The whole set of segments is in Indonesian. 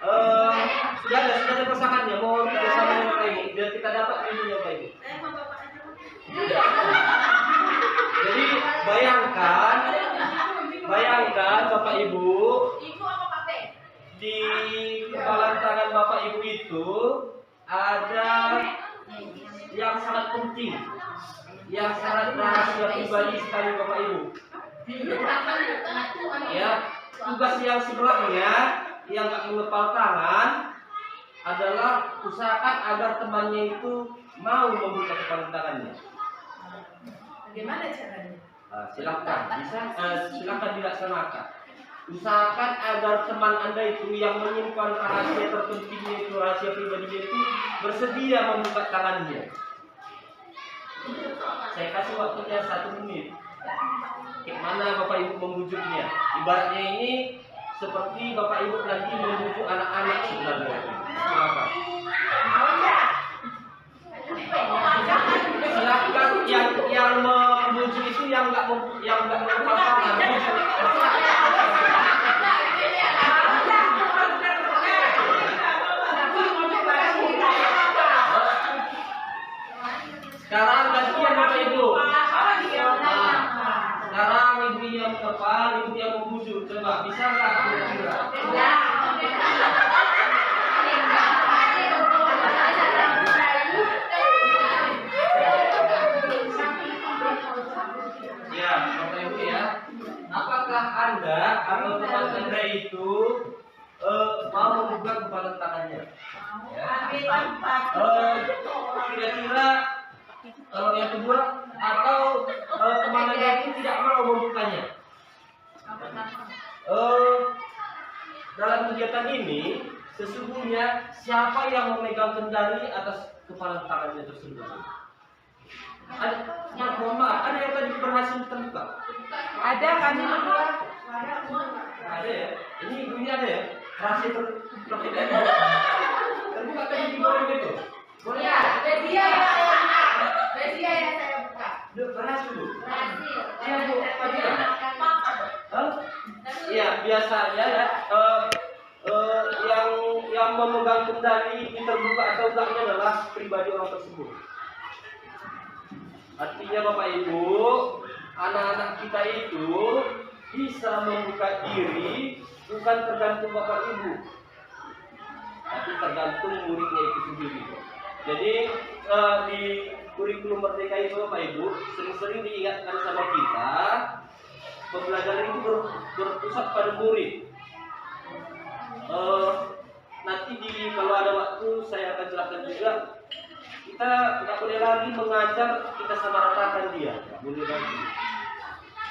sudah ada pasangannya, mau bersama dengan Bapak Ibu, biar kita dapat ilmunya Bapak Ibu. Jadi bayangkan Bapak Ibu, di kepala tangan Bapak Ibu itu ada yang sangat penting, yang sangat rahasia pribadi sekali Bapak Ibu. Ya, tugas yang sebelahnya yang nggak mengepal tangan adalah usahakan agar temannya itu mau membuka kepala tangannya. Bagaimana caranya? Silakan, silakan dilaksanakan. Usahakan agar teman Anda itu yang menyimpan rahasia terpentingnya itu, rahasia pribadinya itu bersedia membuka tangannya. Saya kasih waktunya 1 menit. Gimana Bapak Ibu membujuknya? Ibaratnya ini seperti Bapak Ibu nanti membujuk anak-anak sebenarnya. Silakan. Silakan yang membujuk itu yang nggak merupakan. Sekarang gantian Bapak Ibu. Sekarang ibu yang mengepal, ibu yang membujuk. Coba bisa nggak kira-kira? Ya, Bapak Ibu ya. Apakah Anda atau teman Anda itu mau membuka kepala tangannya? Ya. Kira-kira yang kedua atau teman Anda itu tidak mau membukanya? Dalam kegiatan ini sesungguhnya siapa yang memegang kendali atas kepala tangannya tersebut? Mohon maaf, ada yang tadi berhasil terbuka? Ada, kami berdua. Ada ya? Ini ibunya ada ya? Berhasil terbuka tadi di bawah itu? Boleh? Ya, media yang saya buka. Berhasil Bu? Berhasil. Iya Bu, Fadila. Iya, biasanya ya yang memegang kendali terbuka atau enggaknya adalah pribadi orang tersebut. Artinya Bapak Ibu, anak-anak kita itu bisa membuka diri bukan tergantung Bapak Ibu, tapi tergantung muridnya itu sendiri. Jadi di kurikulum Merdeka itu Bapak Ibu sering-sering diingatkan sama kita, pembelajaran itu berpusat pada murid. Nanti kalau ada waktu saya akan jelaskan juga. Kita tidak boleh lagi mengajar kita samaratakan dia, boleh lagi.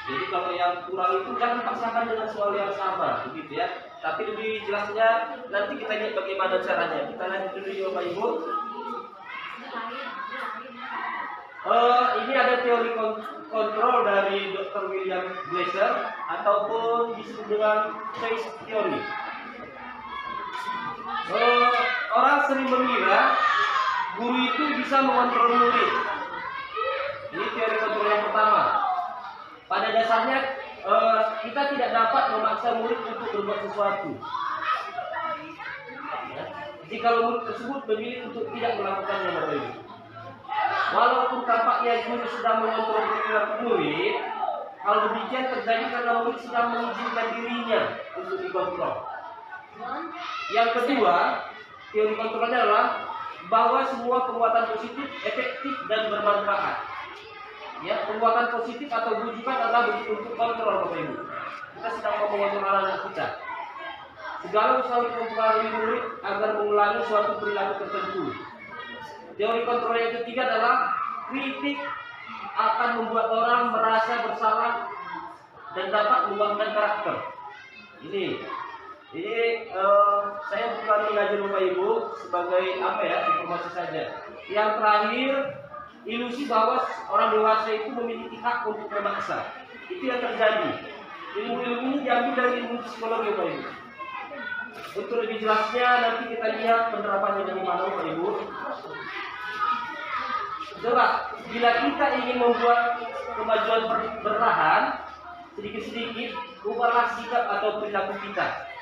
Jadi kalau yang kurang itu jangan paksakan dengan soal yang sama, begitu ya. Tapi lebih jelasnya nanti kita lihat bagaimana caranya. Kita lanjut dulu ya Bapak Ibu. Ini ada teori kontrol dari Dr. William Glasser ataupun disebut dengan choice theory. Orang sering mengira guru itu bisa mengontrol murid. Ini teori kontrol yang pertama. Pada dasarnya kita tidak dapat memaksa murid untuk berbuat sesuatu. Jika murid tersebut memilih untuk tidak melakukannya, Bapak Ibu. Walaupun tampaknya guru sedang mengontrol perilaku murid, hal demikian terjadi karena murid sedang mengizinkan dirinya untuk dikontrol. Yang kedua, teori kontrolnya adalah bahwa semua perbuatan positif efektif dan bermanfaat. Ya, perbuatan positif atau bujukan adalah bentuk kontrol Bapak Ibu. Kita sedang mengontrol anak kita. Segala usaha untuk mempengaruhi murid agar mengulangi suatu perilaku tertentu. Teori kontrol yang ketiga adalah kritik akan membuat orang merasa bersalah dan dapat mengembangkan karakter. Ini saya bukan mengajar Bapak Ibu sebagai informasi saja. Yang terakhir, ilusi bahwa orang dewasa itu memiliki hak untuk memaksa. Itu yang terjadi. Ilmu-ilmu ini diambil dari ilmu psikologi Bapak Ibu. Untuk lebih jelasnya nanti kita lihat penerapannya dari mana Bapak Ibu. Coba, bila kita ingin membuat kemajuan perlahan, sedikit-sedikit ubahlah sikap atau perilaku kita.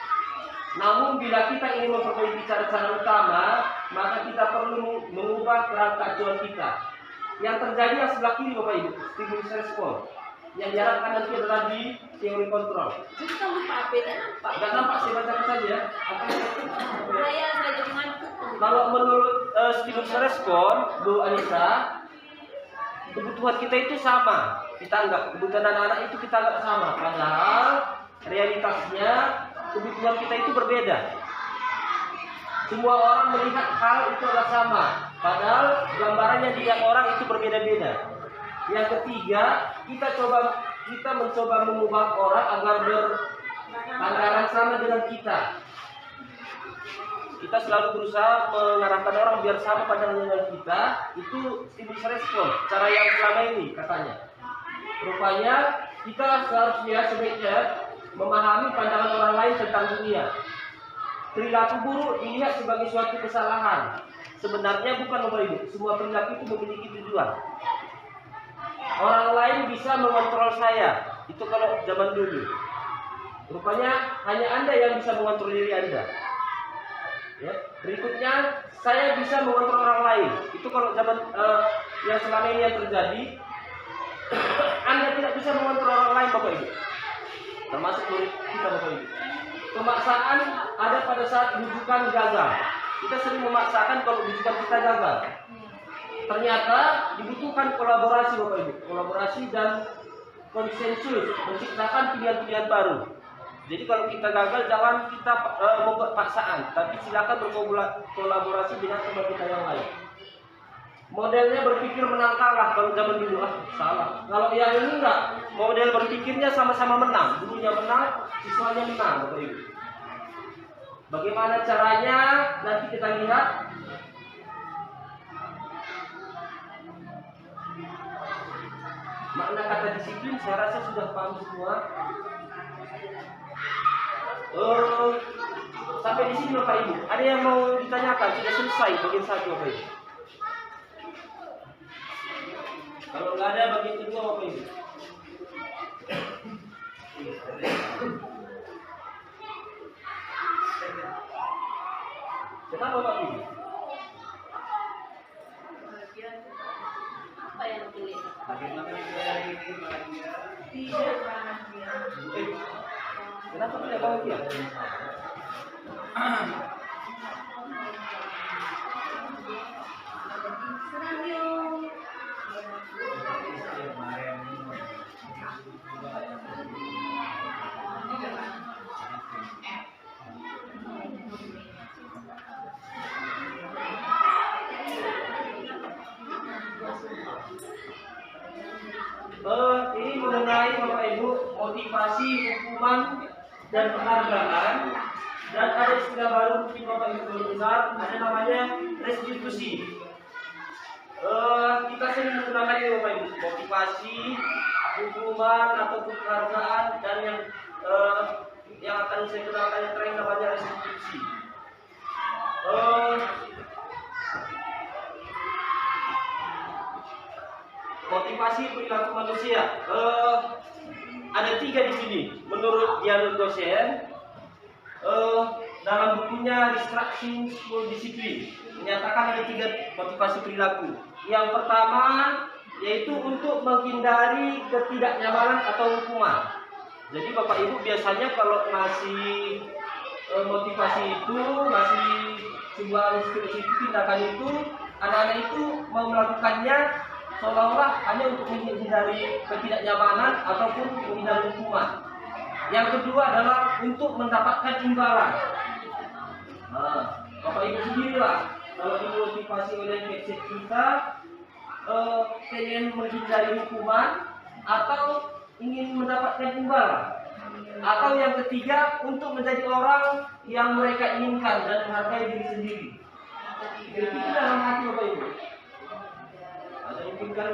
Namun bila kita ingin memperbaiki cara-cara utama, maka kita perlu mengubah kerangka acuan kita. Yang terjadi yang sebelah kiri Bapak Ibu, stimulus respon. Yang diharapkan nanti adalah di teori kontrol. Jadi kamu lupa apa? Tak nampak. Nggak nampak, saya bacakan saja. Saya jadi ngantuk. Kalau menurut stimulus respon, Bu Anissa, kebutuhan kita itu sama. Kita anggap kebutuhan anak-anak itu kita anggap sama. Padahal realitasnya kebutuhan kita itu berbeda. Semua orang melihat hal itu adalah sama. Padahal gambarannya dilihat orang itu berbeda-beda. Yang ketiga, kita mencoba mengubah orang agar berpandangan sama dengan kita. Kita selalu berusaha mengarahkan orang biar sama pandangannya dengan kita. Itu stimulus respon, cara yang selama ini katanya. Rupanya kita sebaiknya memahami pandangan orang lain tentang dunia. Perilaku buruk dilihat sebagai suatu kesalahan. Sebenarnya bukan Bapak Ibu, semua perilaku itu memiliki tujuan. Orang lain bisa mengontrol saya. Itu kalau zaman dulu. Rupanya hanya Anda yang bisa mengontrol diri Anda. Ya. Berikutnya, saya bisa mengontrol orang lain. Itu kalau zaman yang selama ini yang terjadi. Anda tidak bisa mengontrol orang lain Bapak Ibu. Termasuk murid kita Bapak Ibu. Pemaksaan ada pada saat rujukan gagal. Kita sering memaksakan kalau rujukan kita gagal. Ternyata dibutuhkan kolaborasi Bapak Ibu. Kolaborasi dan konsensus menciptakan pilihan-pilihan baru. Jadi kalau kita gagal jangan kita membuat paksaan, tapi silakan berkolaborasi dengan teman kita yang lain. Modelnya berpikir menang kalah kalau zaman dulu salah. Kalau yang ini enggak, model berpikirnya sama-sama menang. Gurunya menang, siswanya menang Bapak Ibu. Bagaimana caranya? Nanti kita lihat. Makna kata disiplin saya rasa sudah paham semua. Sampai di sini Bapak Ibu. Ada yang mau ditanyakan? Sudah selesai bagian satu Bapak Ibu. Kalau nggak ada bagian kedua Bapak Ibu. Kenapa Bapak Ibu? Apa yang tulis? Kenapa tidak bahagia? Senang yuk. Ini mengenai Bapak Ibu motivasi, hukuman dan penghargaan, dan ada istilah baru mungkin Bapak Ibu belum dengar, ada namanya restitusi. Kita sering menggunakan ini Bapak Ibu, motivasi, hukuman atau penghargaan, dan yang akan saya kenalkan yang terakhir namanya restitusi. Motivasi perilaku manusia. Ada 3 di sini. Menurut Dialog Dosen, dalam bukunya Restructuring School Discipline menyatakan ada 3 motivasi perilaku. Yang pertama yaitu untuk menghindari ketidaknyamanan atau hukuman. Jadi Bapak Ibu biasanya kalau ngasih motivasi itu, ngasih sebuah instruksi tindakan itu, anak-anak itu mau melakukannya seolah-olah hanya untuk menghindari ketidaknyamanan ataupun menghindari hukuman. Yang kedua adalah untuk mendapatkan imbalan. Bapak Ibu sendirilah kalau dimotivasi oleh mindset kita pengen menghindari hukuman atau ingin mendapatkan imbalan. Atau yang ketiga untuk menjadi orang yang mereka inginkan dan menghargai diri sendiri. Jadi itu dalam hati Bapak Ibu. Ada inginkan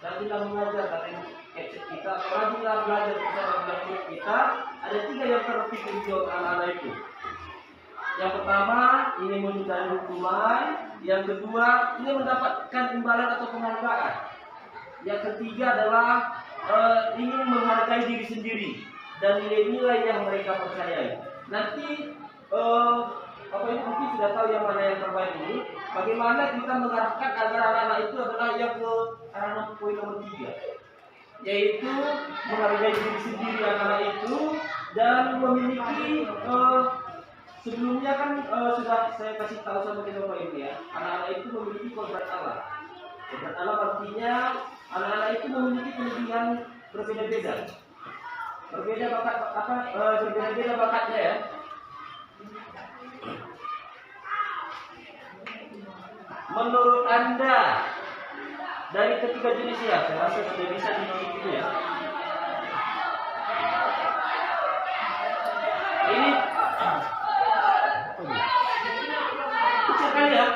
rajinlah mengajar dari mindset kita, atau rajinlah belajar bersama dengan kita. Ada 3 yang terpikir untuk anak-anak itu. Yang pertama ingin menghindari hukuman, yang kedua ingin mendapatkan imbalan atau penghargaan, yang ketiga adalah ingin menghargai diri sendiri dan nilai-nilai yang mereka percayai. nanti Bapak Ibu mungkin sudah tahu yang mana yang terbaik ini. Bagaimana kita mengarahkan agar anak-anak itu adalah yang ke arah poin nomor 3, yaitu menghargai diri sendiri anak-anak itu dan memiliki sebelumnya kan sudah saya kasih tahu sama kita Bapak Ibu ya, anak-anak itu memiliki kodrat Allah. Kodrat Allah artinya anak-anak itu memiliki kelebihan berbeda-beda. Berbeda-beda bakatnya ya. Menurut Anda dari ketiga jenis ya, saya rasa sudah bisa dititik ya. Ini kecil kali ya.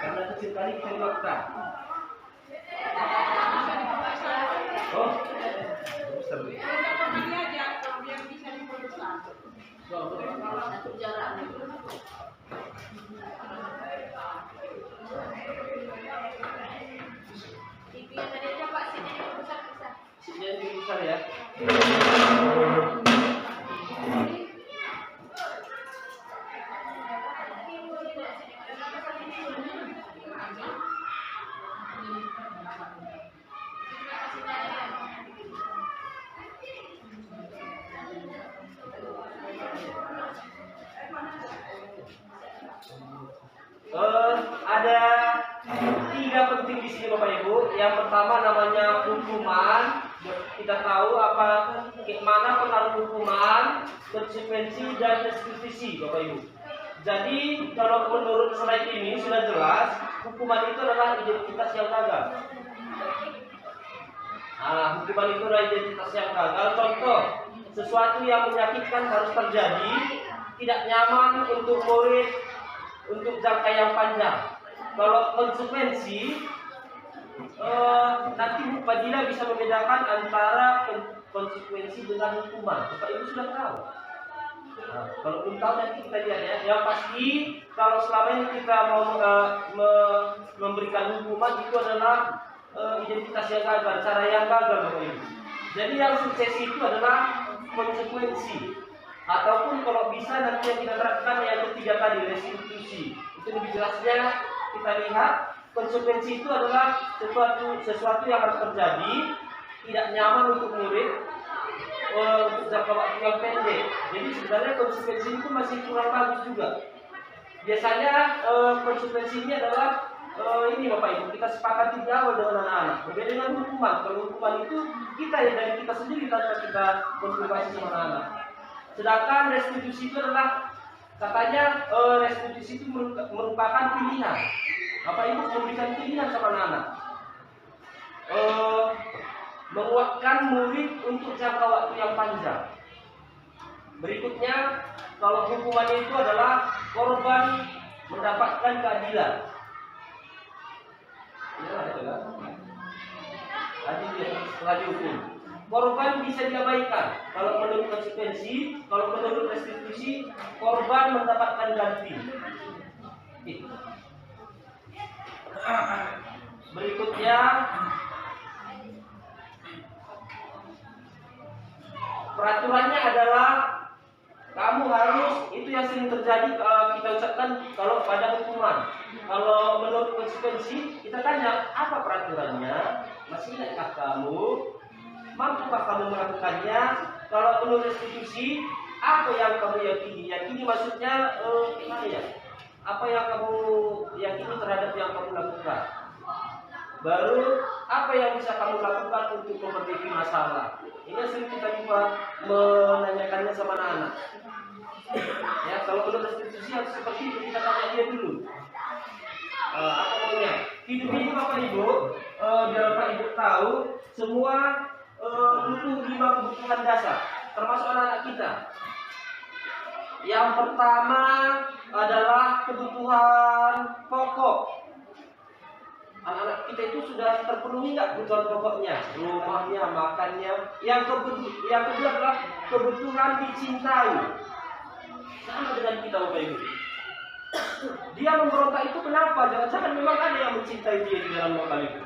Karena kecil kali kita luapkan. Oh, besar nih. Satu jarak. TV yang tadi aja Pak, sini besar-besar. Sini lebih besar ya. Ada 3 penting di sini Bapak Ibu. Yang pertama namanya hukuman. Kita tahu mana pengaruh hukuman, konsekuensi dan restitusi Bapak Ibu. Jadi kalau menurut slide ini sudah jelas, hukuman itu adalah identitas yang gagal. Hukuman itu adalah identitas yang gagal. Contoh, sesuatu yang menyakitkan harus terjadi, tidak nyaman untuk murid untuk jangka yang panjang. Kalau konsekuensi, nanti Bu Fadila bisa membedakan antara konsekuensi dengan hukuman. Bapak Ibu sudah tahu. Kalau belum tahu nanti kita lihat ya. Yang pasti kalau selama ini kita mau memberikan hukuman itu adalah identitas yang gagal, cara yang gagal Bapak Ibu. Jadi yang sukses itu adalah konsekuensi. Ataupun kalau bisa nanti yang kita terapkan yang ketiga tadi, restitusi. Itu lebih jelasnya kita lihat konsekuensi itu adalah sesuatu yang harus terjadi, tidak nyaman untuk murid untuk jangka waktu yang pendek. Jadi sebenarnya konsekuensi itu masih kurang bagus juga. Biasanya konsekuensi ini adalah ini Bapak Ibu, kita sepakati di awal dengan anak-anak. Berbeda dengan hukuman. Kalau hukuman itu kita ya dari kita sendiri tanpa kita konsultasi sama anak-anak. Sedangkan restitusi itu adalah katanya restitusi itu merupakan pilihan. Bapak Ibu memberikan pilihan sama anak-anak. Menguatkan murid untuk jangka waktu yang panjang. Berikutnya, kalau hukuman itu adalah korban mendapatkan keadilan. Adil setelah dihukum. Korban bisa diabaikan. Kalau menurut konsekuensi, kalau menurut restitusi, korban mendapatkan ganti. Berikutnya, peraturannya adalah kamu harus, itu yang sering terjadi kita ucapkan kalau pada hukuman. Kalau menurut konsekuensi, kita tanya apa peraturannya, masih ingatkah kamu, mampukah kamu melakukannya? Kalau menurut restitusi, apa yang kamu yakini? Yakini maksudnya gimana ya? Apa yang kamu yakini terhadap yang kamu lakukan? Baru apa yang bisa kamu lakukan untuk memperbaiki masalah? Ini sering kita juga menanyakannya sama anak-anak. Ya, kalau menurut restitusi harus seperti itu, kita tanya dia dulu. Apa maunya? Hidup ini Bapak Ibu, biar Bapak Ibu tahu, semua butuh 5 kebutuhan dasar, termasuk anak-anak kita. Yang pertama adalah kebutuhan pokok. Anak-anak kita itu sudah terpenuhi nggak kebutuhan pokoknya? Rumahnya, makannya. Yang kedua adalah kebutuhan dicintai. Sama dengan kita Bapak Ibu. Dia memberontak itu kenapa? Jangan-jangan memang ada yang mencintai dia di dalam lokal itu.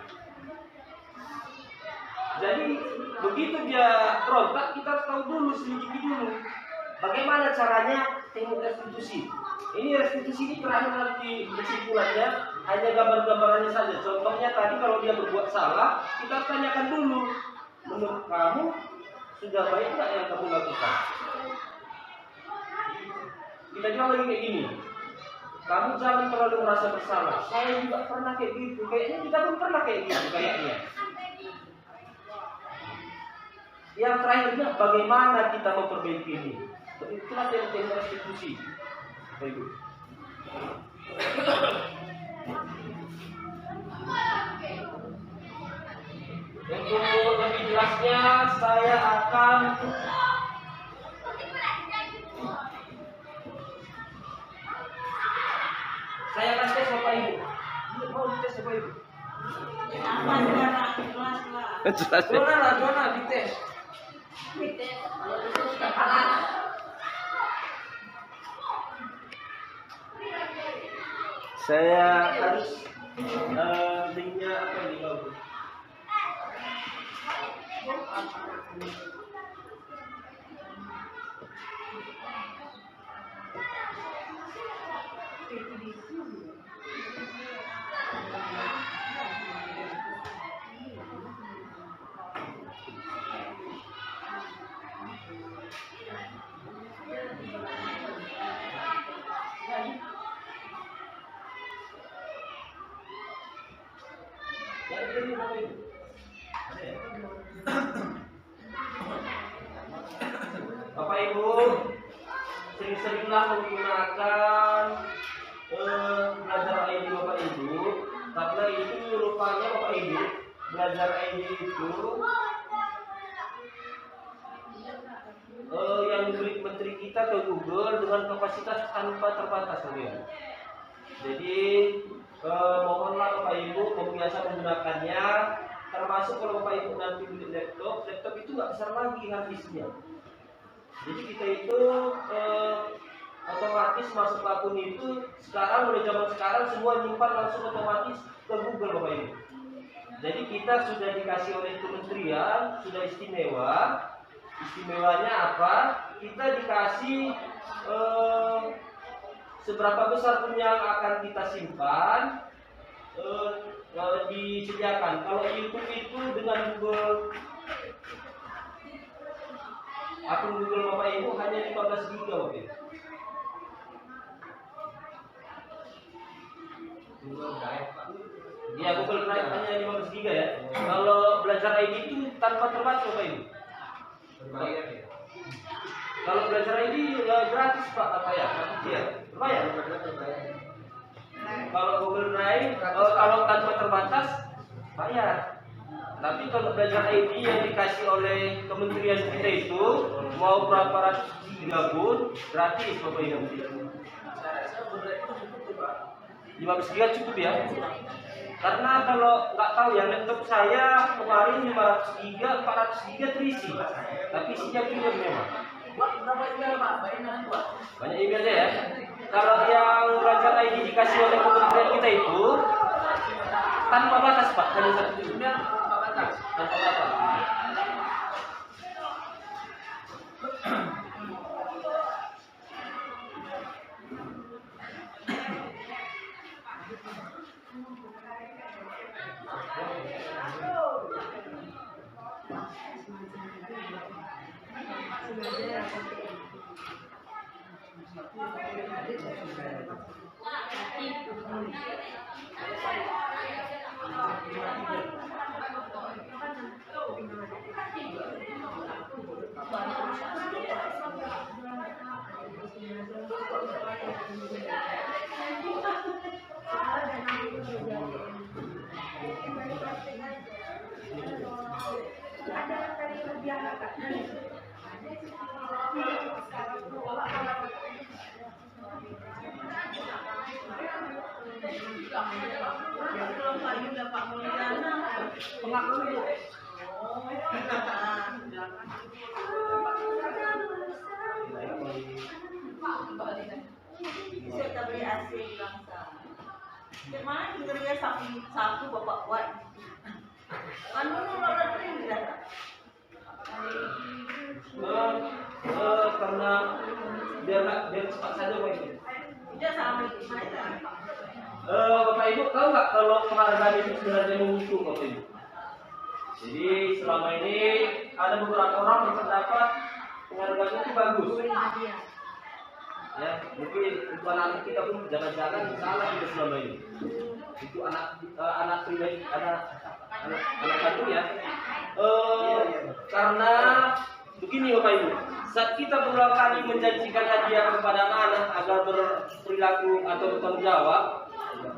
Jadi begitu dia berontak, kita harus tahu dulu, selidiki dulu bagaimana caranya teknik restitusi. Ini restitusi ini terakhir nanti kesimpulannya hanya gambar-gambarannya saja. Contohnya tadi kalau dia berbuat salah, kita tanyakan dulu, menurut kamu sudah baik nggak yang kamu lakukan? Kita bilang lagi kayak gini, kamu jangan terlalu merasa bersalah. Saya juga pernah kayak gitu. Kayaknya kita pun pernah kayak gitu kayaknya. Yang terakhirnya bagaimana kita memperbaiki ini. Itulah teknik restitusi. Baik. Untuk lebih jelasnya saya akan tes Bapak Ibu. Mau dites Bapak Ibu? Zona dites. Saya harus linknya apa di bawah? Bapak Ibu, sering-seringlah menggunakan belajar ID Bapak Ibu, karena itu rupanya Bapak Ibu belajar ID itu yang diberi menteri kita ke Google dengan kapasitas tanpa terbatas, ya. Jadi mohonlah Bapak Ibu membiasa menggunakannya, termasuk kalau Bapak Ibu nanti beli laptop itu nggak besar lagi harddisknya. Jadi kita itu otomatis masuk akun itu sekarang udah zaman sekarang semua nyimpan langsung otomatis ke Google Bapak Ibu. Jadi kita sudah dikasih oleh kementerian, sudah istimewa. Istimewanya apa? Kita dikasih seberapa besar pun yang akan kita simpan disediakan. Kalau YouTube itu dengan Google, akun Google Bapak Ibu hanya 15 GB Bapak Ibu. Iya, Google Drive hanya 15 GB ya. Kalau belajar ID itu tanpa terbatas Bapak Ibu. Berbayar ya. Kalau belajar ID gratis Pak, apa ya? Iya, berbayar. Kalau Google Drive kalau tanpa terbatas bayar. Tapi kalau belajar ID yang dikasih oleh kementerian kita itu mau berapa ratus giga pun gratis Bapak Ibu. 15 giga cukup ya. Karena kalau nggak tahu ya, laptop saya kemarin 500 giga, 400 giga terisi. Tapi isinya premium memang. Berapa email Pak? Banyak email aja ya. Kalau yang belajar ID dikasih oleh kementerian kita itu tanpa batas Pak, hanya satu email tanpa batas. Tanpa batas. Saya beli AC bangsa. Gimana interior sapi satu bapak buat? Kan dulu ada trim tidak? Karena biar cepat saja Bapak Ibu. Bapak Ibu tahu nggak kalau penghargaan itu sebenarnya menghitung Bapak Ibu? Jadi selama ini ada beberapa orang yang berpendapat penghargaan itu bagus. Ya, mungkin itu anak kita pun jangan-jangan salah kita selama ini. Itu anak pribadi, anak satu ya. Karena begini Bapak Ibu, saat kita berulang kali menjanjikan hadiah kepada anak agar berperilaku atau bertanggung jawab,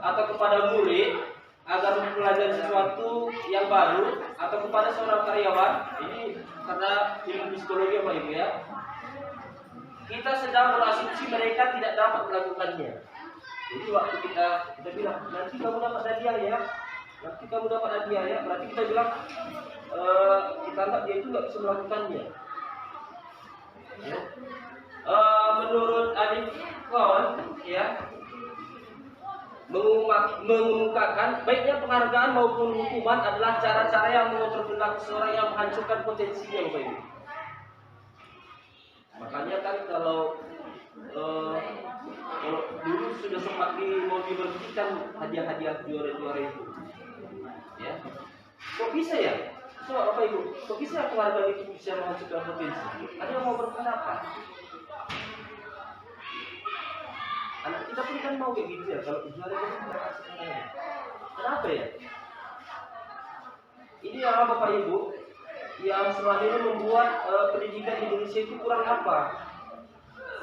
atau kepada murid agar mempelajari sesuatu yang baru, atau kepada seorang karyawan, ini karena ilmu psikologi Bapak Ibu ya, kita sedang berasumsi mereka tidak dapat melakukannya. Jadi waktu kita bilang nanti kamu dapat hadiah ya, nanti kamu dapat hadiah ya, berarti kita bilang kita anggap dia itu nggak bisa melakukannya. Ya. Menurut adik kawan ya, mengemukakan baiknya penghargaan maupun hukuman adalah cara-cara yang mengontrol perilaku seseorang yang menghancurkan potensinya Bapak Ibu. Makanya kan kalau dulu sudah sempat mau diberhentikan hadiah-hadiah juara-juara itu, ya. Kok bisa ya? Coba Bapak Ibu, kok bisa penghargaan itu bisa menghancurkan potensi? Ada yang mau berpendapat? Anak kita pun kan mau kayak gitu ya, kalau juara itu kita kasih hadiah. Kenapa ya? Ini adalah Bapak Ibu yang selama ini membuat pendidikan Indonesia itu kurang apa?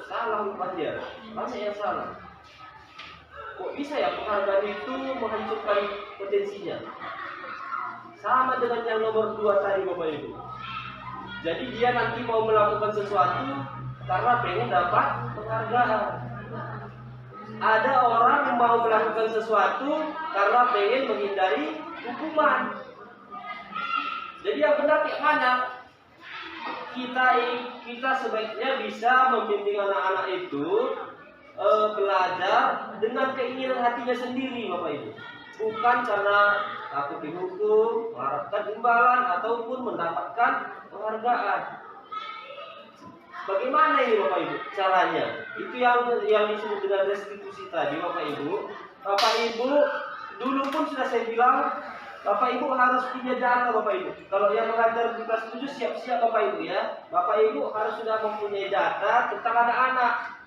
Salah rupanya, banyak yang salah. Kok bisa ya penghargaan itu menghancurkan potensinya? Sama dengan yang nomor 2 tadi Bapak Ibu. Jadi dia nanti mau melakukan sesuatu karena pengen dapat penghargaan. Ada orang yang mau melakukan sesuatu karena pengen menghindari hukuman. Jadi yang benar kayak mana? Kita sebaiknya bisa membimbing anak-anak itu belajar dengan keinginan hatinya sendiri Bapak Ibu. Bukan karena takut dihukum, mengharapkan imbalan ataupun mendapatkan penghargaan. Bagaimana ini Bapak Ibu caranya? Itu yang disebut dengan restitusi tadi Bapak Ibu. Bapak Ibu dulu pun sudah saya bilang, Bapak Ibu harus punya data Bapak Ibu. Kalau yang mengajar di kelas 7 siap-siap Bapak Ibu ya. Bapak Ibu harus sudah mempunyai data tentang anak-anak.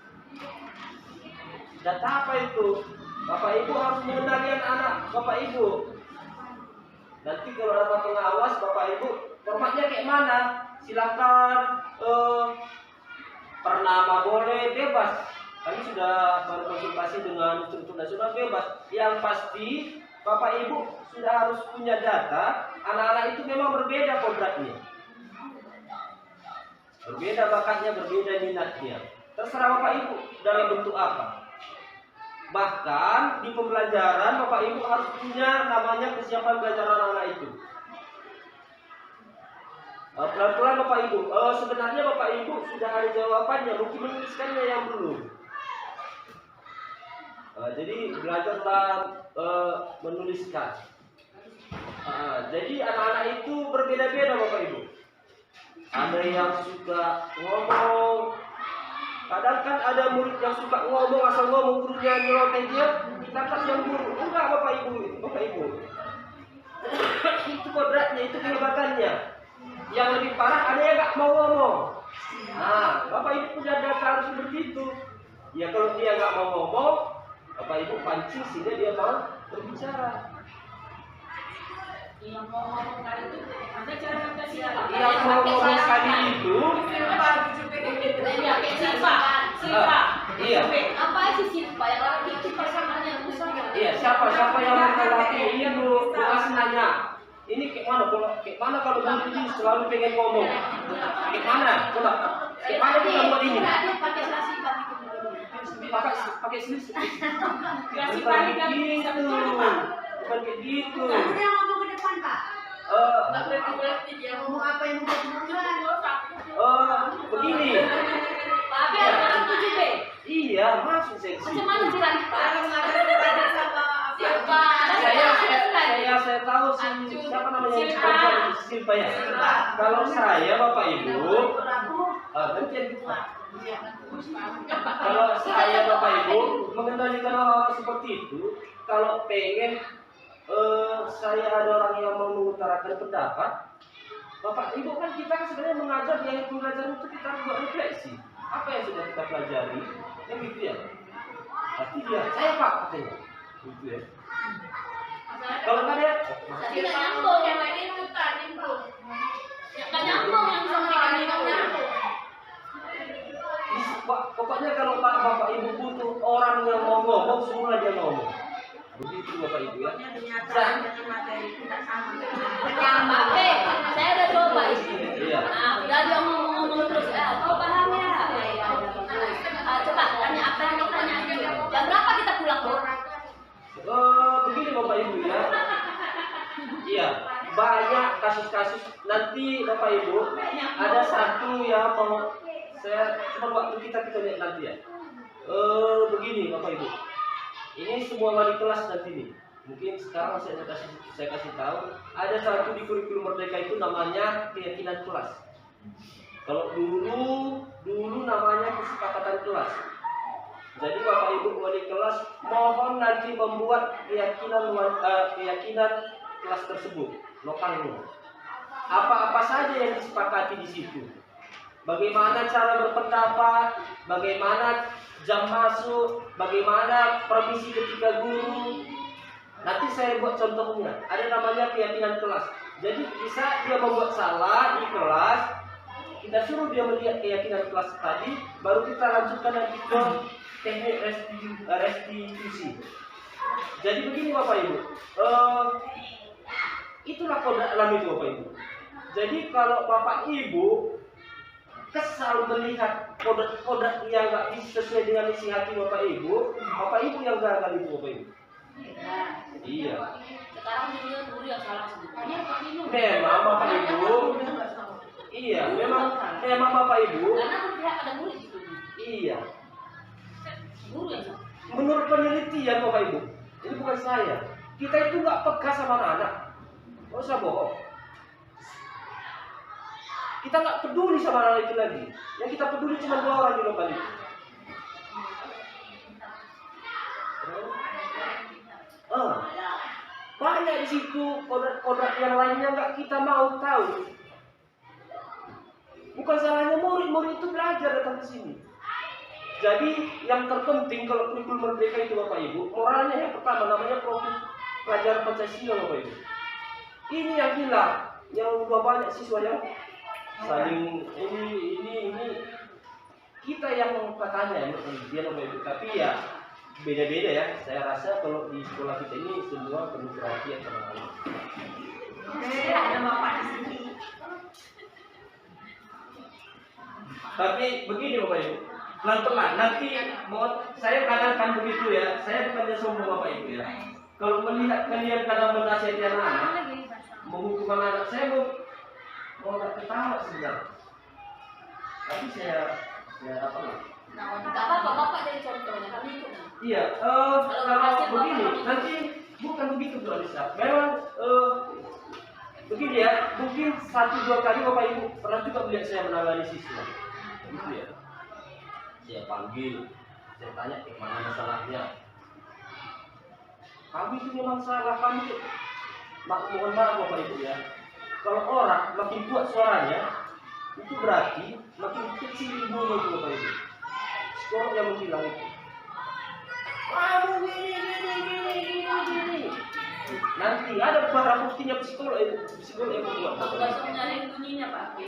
Data apa itu? Bapak Ibu harus mengenali anak Bapak Ibu. Nanti kalau ada pengawas Bapak Ibu, formatnya kayak mana? Silakan pernama boleh, bebas. Kami sudah berkonsultasi dengan Institut Nasional, bebas. Yang pasti Bapak Ibu sudah harus punya data. Anak-anak itu memang berbeda kodratnya, berbeda bakatnya, berbeda minatnya. Terserah Bapak Ibu dalam bentuk apa. Bahkan di pembelajaran Bapak Ibu harus punya namanya kesiapan belajar anak-anak itu. Pelan-pelan Bapak Ibu, sebenarnya Bapak Ibu sudah ada jawabannya, mungkin menuliskannya yang belum. Jadi belajarlah menuliskan. Jadi anak-anak itu berbeda-beda Bapak Ibu. Ada yang suka ngomong. Kadang kan ada murid yang suka ngomong, asal ngomong, gurunya nyelotek dia, ditangkap yang guru. Enggak Bapak Ibu, Bapak Ibu. Itu kodratnya, itu kehebatannya. Yang lebih parah ada yang nggak mau ngomong. Nah, Bapak Ibu punya data harus begitu. Ya kalau dia nggak mau ngomong, Bapak Ibu pancing sehingga dia mau berbicara. Yang mau ngomong kali itu, ada cara kasih Yang mau ngomong kali itu, iya. Apa sih Sipa? Yang laki itu pasangannya besar. Iya, siapa yang mau laki ini Bu kasih nanya. Ini kayak mana kalau guru ini selalu pengen ngomong? Kayak mana? Coba. Kayak mana kita buat ini? Pakai sifat itu. Pakai sifat. Kasih balik dan bisa betul, Pak. Bukan kayak gitu. Nanti yang ngomong ke depan, Pak. Berarti dia ngomong apa yang mau Begini. Tapi ada 7B. Iya, masuk seksi. Macam mana sih Pak? Saya saya tahu siapa namanya Silpa ya. Kalau saya Bapak Ibu, kalau saya Bapak Ibu mengendalikan orang-orang seperti itu, kalau pengen saya ada orang yang mau mengutarakan pendapat, Bapak Ibu kan kita kan sebenarnya mengajar, yang belajar itu kita harus buat refleksi. Apa yang sudah kita pelajari, kan gitu ya. Pasti dia, saya Pak katanya, gitu ya. Kalau nggak ada, tidak nyambung yang lain itu kan nyambung. Nggak nyambung yang sampaikan nggak nyambung. Pokoknya kalau Bapak Ibu butuh orang yang mau ngomong, semua dia ngomong. Begitu Bapak Ibu ya. Kenyataan dengan materi tidak sama. Saya udah coba itu. Iya. Nah, udah dia ngomong terus. Kau paham ya? Coba tanya apa yang kau tanya dulu. Jam berapa kita pulang kok? Begini Bapak Ibu ya. Iya, banyak kasus-kasus. Nanti Bapak Ibu ada satu yang mau saya cuma waktu kita lihat nanti ya. Begini Bapak Ibu. Ini semua wali kelas nanti nih. Mungkin sekarang saya kasih tahu ada satu di kurikulum Merdeka itu namanya keyakinan kelas. Kalau dulu namanya kesepakatan kelas. Jadi Bapak Ibu wali kelas mohon nanti membuat keyakinan kelas tersebut lokalnya. Apa-apa saja yang disepakati di situ. Bagaimana cara berpendapat, bagaimana jam masuk, bagaimana permisi ketika guru. Nanti saya buat contohnya. Ada namanya keyakinan kelas. Jadi bisa dia membuat salah di kelas, kita suruh dia melihat keyakinan kelas tadi, baru kita lanjutkan nanti ke teknik restitusi. Jadi begini Bapak Ibu, itulah kodrat alam itu Bapak Ibu. Jadi kalau Bapak Ibu kesal melihat kodrat yang nggak sesuai dengan isi hati Bapak Ibu yang gagal itu Bapak Ibu. Iya. Sekarang guru yang salah sebetulnya. Memang Bapak Ibu. Iya, memang Bapak Ibu. Karena berpihak pada murid itu. Iya. Guru yang salah. Menurut penelitian Bapak Ibu, ini bukan saya. Kita itu nggak peka sama anak-anak. Nggak usah bohong. Kita nggak peduli sama anak itu lagi. Yang kita peduli cuma 2 orang di lokal itu. Banyak di situ kodrat-kodrat yang lainnya nggak kita mau tahu. Bukan salahnya murid itu belajar datang ke sini. Jadi yang terpenting kalau kurikulum Merdeka itu Bapak Ibu, moralnya yang pertama namanya pelajaran Pancasila Bapak Ibu. Ini yang hilang, yang udah banyak siswa yang saling ini kita yang katanya dia Bapak Ibu, tapi ya beda-beda ya. Saya rasa kalau di sekolah kita ini semua penuh perhatian sama anak. Ada bapak di sini. Tapi begini Bapak Ibu, pelan-pelan nanti saya katakan begitu ya. Saya bukannya sombong Bapak Ibu ya. Kalau melihat kalian kadang menasihati anak-anak, menghukum anak-anak, saya mau ketawa sebenarnya. Tapi saya apa lah? Nah, bapak jadi contohnya kami ikut. Iya, kalau begini nanti bukan begitu Bu Alisa. Memang begini ya, mungkin 1-2 kali Bapak Ibu pernah juga melihat saya menangani siswa. Gitu ya. Saya panggil, saya tanya mana masalahnya. Kami itu memang salah, kami itu mohon maaf Bapak Ibu ya. Kalau orang makin kuat suaranya, itu berarti makin kecil ilmunya itu Bapak Ibu. Psikolog yang menghilang itu. Kamu gini. Nanti ada barang buktinya psikolog yang membuat. Tugas nyari bunyinya Pak.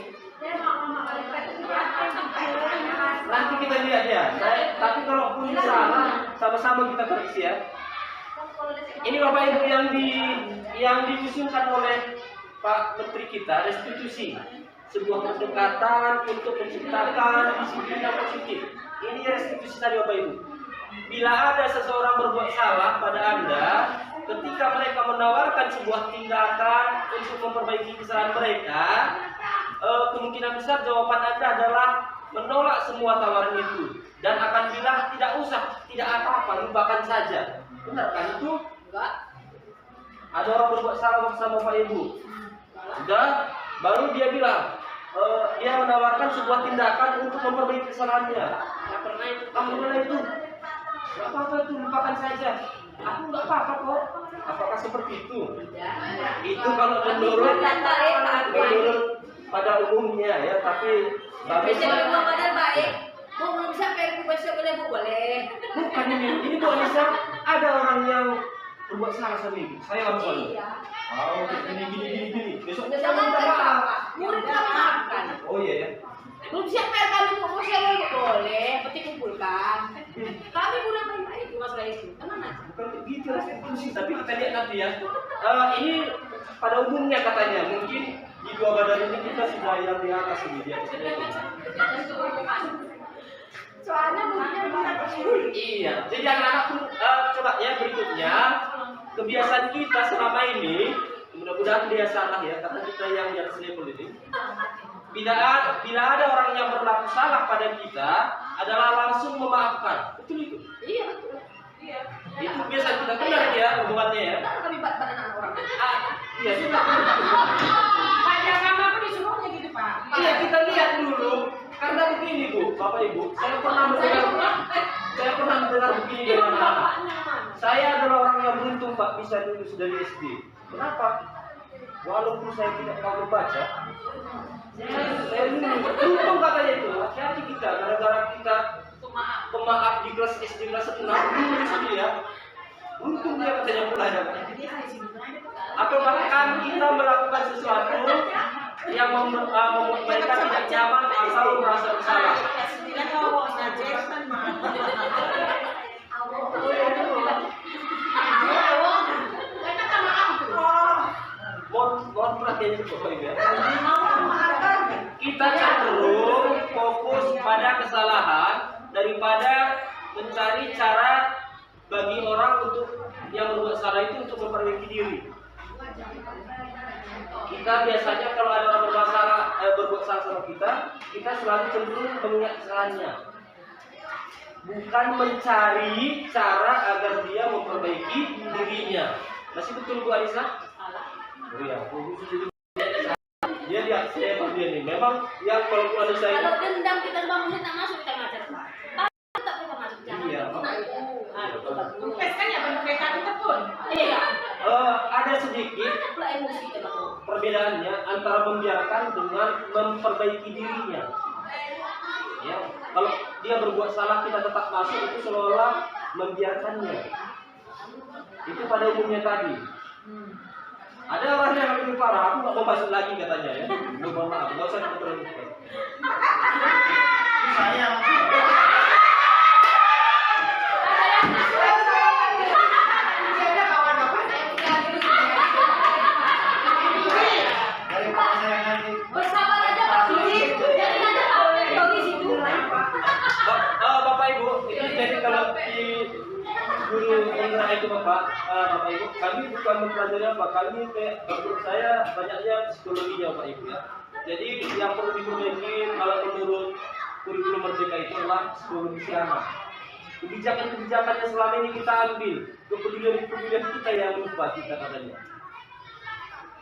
Nanti kita lihat ya. Tapi kalau punya salah, sama-sama kita koreksi ya. Ini Bapak Ibu yang diusulkan oleh Pak Menteri kita, restitusi. Sebuah pendekatan untuk menciptakan disiplin yang positif. Ini restitusi tadi Bapak Ibu. Bila ada seseorang berbuat salah pada Anda, ketika mereka menawarkan sebuah tindakan untuk memperbaiki kesalahan mereka, kemungkinan besar jawaban Anda adalah menolak semua tawaran itu dan akan bilang tidak usah, tidak apa-apa, lupakan saja. Benar kan itu? Enggak. ada orang berbuat salah bersama Bapak Ibu. Sudah, baru dia bilang, dia menawarkan sebuah tindakan untuk memperbaiki kesalahannya. Nggak pernah itu, kamu pernah itu. Nggak apa-apa itu, lupakan saja. Aku nggak apa-apa kok. Apakah seperti itu? Itu kalau menurut pada umumnya ya, tapi Besok belum pada baik. Bu belum sampai besok boleh. bukan ini Bu Anissa, ada orang yang berbuat salah sama ibu. Saya langsung. Iya. Oh, gini. Besoknya saya Jangan minta maaf. murid kan makan. Oh iya ya. Belum siap kami mau share boleh, penting kumpulkan. Kami udah baik-baik di masalah itu. Tenang aja. Bukan begitu lah sih, tapi kita lihat nanti ya. Ini pada umumnya katanya mungkin di dua badan ini kita sudah yang di atas ini di atas ini. Soalnya mungkin Iya. Jadi anak-anak pun coba ya berikutnya kebiasaan kita selama ini mudah-mudahan dia salah ya karena kita yang di atas level ini. Bila ada orang yang berlaku salah pada kita adalah langsung memaafkan. Betul itu? iya betul. Iya. Itu biasa kita benar ya hubungannya ya. Kita kami badan orang. Iya sudah. Pak Jagama apa disuruhnya gitu Pak? Iya kita lihat dulu karena begini Bu, Bapak Ibu, saya pernah mendengar begini dari anak-anak. Saya adalah orang yang beruntung Pak bisa lulus dari SD. Kenapa? Walaupun saya tidak tahu membaca, saya lulus. Beruntung katanya itu. Hati-hati kita, gara-gara kita pemaaf di kelas SD kelas 6 lulus dia. Untung dia katanya pelajar. Atau bahkan kita melakukan sesuatu yang membuat mereka tidak nyaman atau merasa bersalah. Mohon perhatian itu Bapak Ibu ya. Kita cenderung fokus pada kesalahan daripada mencari cara bagi orang untuk yang berbuat salah itu untuk memperbaiki diri. Kita biasanya kalau ada orang berbuat salah sama kita selalu cenderung mengingat kesalahannya, bukan mencari cara agar dia memperbaiki dirinya. Masih betul Bu Anissa? Oh iya, dia di atas level dia nih. Memang yang kalau Bu Anissa itu Kalau dendam kita sama murid tak masuk kita ngajar Pak. Pak tak kita masuk jangan. Iya. Kempes kan ya benar itu pun. Iya. ada sedikit Pula emosi kita tuh. perbedaannya antara membiarkan dengan memperbaiki dirinya. Ya, kalau dia berbuat salah kita tetap masuk itu seolah membiarkannya. Itu pada umumnya tadi. Ada orang yang lebih parah, aku nggak mau masuk lagi katanya ya. Mohon maaf, nggak usah kita teruskan. Saya Bersabar aja Pak Suci. Jadi aja tahu dari situ. Bapak Ibu, ini jadi kalau di guru Indra itu Bapak Ibu, kami bukan mempelajari apa, kami menurut saya banyaknya psikologinya Bapak Ibu ya. Jadi yang perlu diperbaiki kalau menurut kurikulum Merdeka itu adalah psikologi si anak. Kebijakan-kebijakan yang selama ini kita ambil, kepedulian kita yang lupa kita katanya.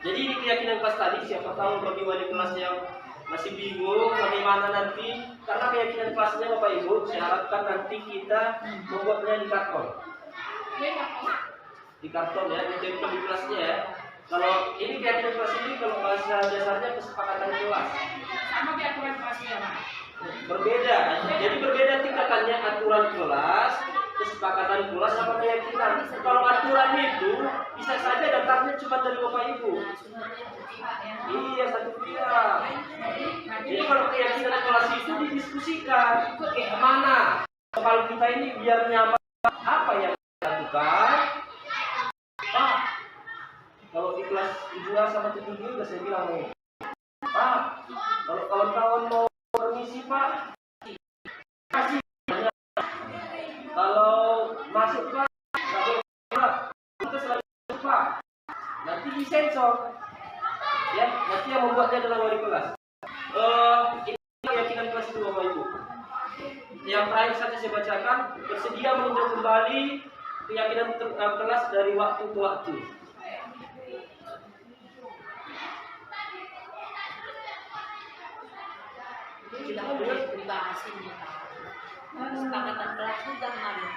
Jadi ini keyakinan kelas tadi, siapa tahu bagi wali kelas yang masih bingung bagaimana nanti, karena keyakinan kelasnya Bapak Ibu, saya harapkan nanti kita membuatnya di karton. Di karton ya, jadi di kelasnya ya. Kalau ini keyakinan kelas ini, kalau bahasa dasarnya kesepakatan kelas. Sama kayak aturan kelasnya Pak. Berbeda, jadi berbeda tingkatannya aturan kelas, kesepakatan kelas sama keyakinan. Kalau aturan itu bisa saja daftarnya cuma dari Bapak Ibu. Iya, satu pihak. Jadi kalau keyakinan kelas itu didiskusikan kayak mana. Kalau kita ini biar nyaman, apa yang kita lakukan? Pak, kalau di kelas 2 sama 7 udah saya bilang nih, Pak, kalau kawan-kawan mau permisi Pak, kasih. Kalau masuk Pak, nggak boleh Pak, kita selalu masuk Pak. Nanti disensor. Ya, nanti yang membuatnya adalah wali kelas. Ini keyakinan kelas itu Bapak Ibu. Yang terakhir saja saya bacakan, bersedia meninjau kembali keyakinan kelas dari waktu ke waktu. Sudah boleh dibahas ini. Kesepakatan kelas sudah kemarin.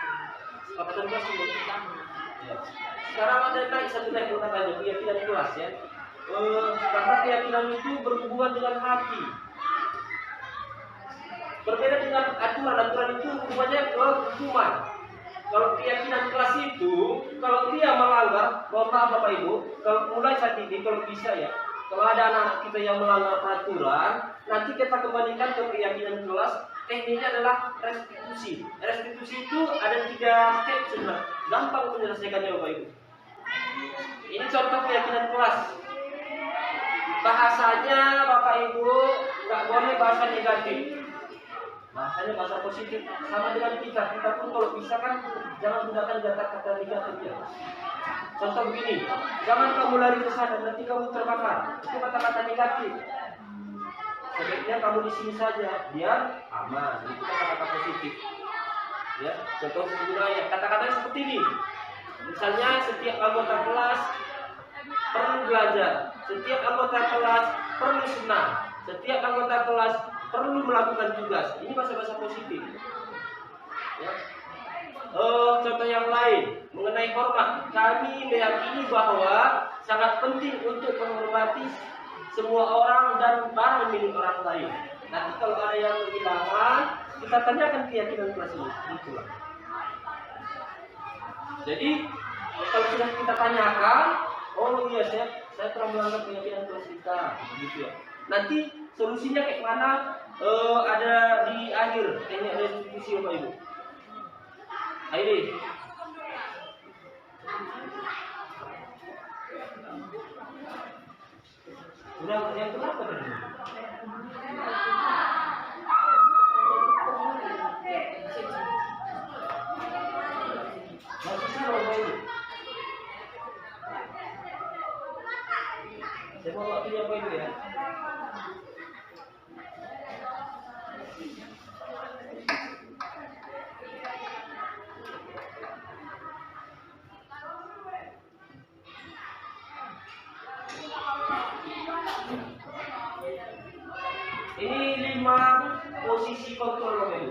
Kesepakatan kelas sudah. Sudah. Ya. Sekarang ada naik satu lagi katanya keyakinan kelas ya. Karena keyakinan itu berhubungan dengan hati. Berbeda dengan aturan itu hubungannya ke hukuman. Kalau keyakinan kelas itu, kalau dia melanggar, mohon maaf Bapak Ibu, kalau mulai saat ini kalau bisa ya, kalau ada anak-anak kita yang melanggar peraturan, nanti kita kembalikan ke keyakinan kelas. Tekniknya adalah restitusi. Restitusi itu ada 3 step sebenarnya. Gampang menyelesaikannya Bapak Ibu. Ini contoh keyakinan kelas. Bahasanya Bapak Ibu nggak boleh bahasa negatif. Bahasanya bahasa positif. Sama dengan kita pun kalau bisa kan jangan gunakan kata-kata negatif ya. Contoh begini, jangan kamu lari ke sana, nanti kamu terbakar. Itu kata-kata negatif. Sebaiknya kamu di sini saja, biar aman. Itu kata-kata positif. Ya, contoh sebenarnya kata-katanya seperti ini. Misalnya setiap anggota kelas perlu belajar, setiap anggota kelas perlu senang, setiap anggota kelas perlu melakukan tugas. Ini bahasa-bahasa positif. Ya. Contoh yang lain mengenai hormat, kami meyakini bahwa sangat penting untuk menghormati semua orang dan barang milik orang lain. Nanti kalau ada yang kehilangan, kita tanyakan keyakinan kelas ini. Itulah. Jadi kalau sudah kita tanyakan, oh iya saya pernah melanggar keyakinan kelas kita, gitu ya. Nanti solusinya kayak mana? Ada di akhir teknik restitusi Bapak Ibu. Ayo. Udah yang kenapa tadi? Maksudnya Bapak Ibu. Saya mau waktunya Bapak Ibu ya. Ini 5 posisi kontrol Bapak Ibu.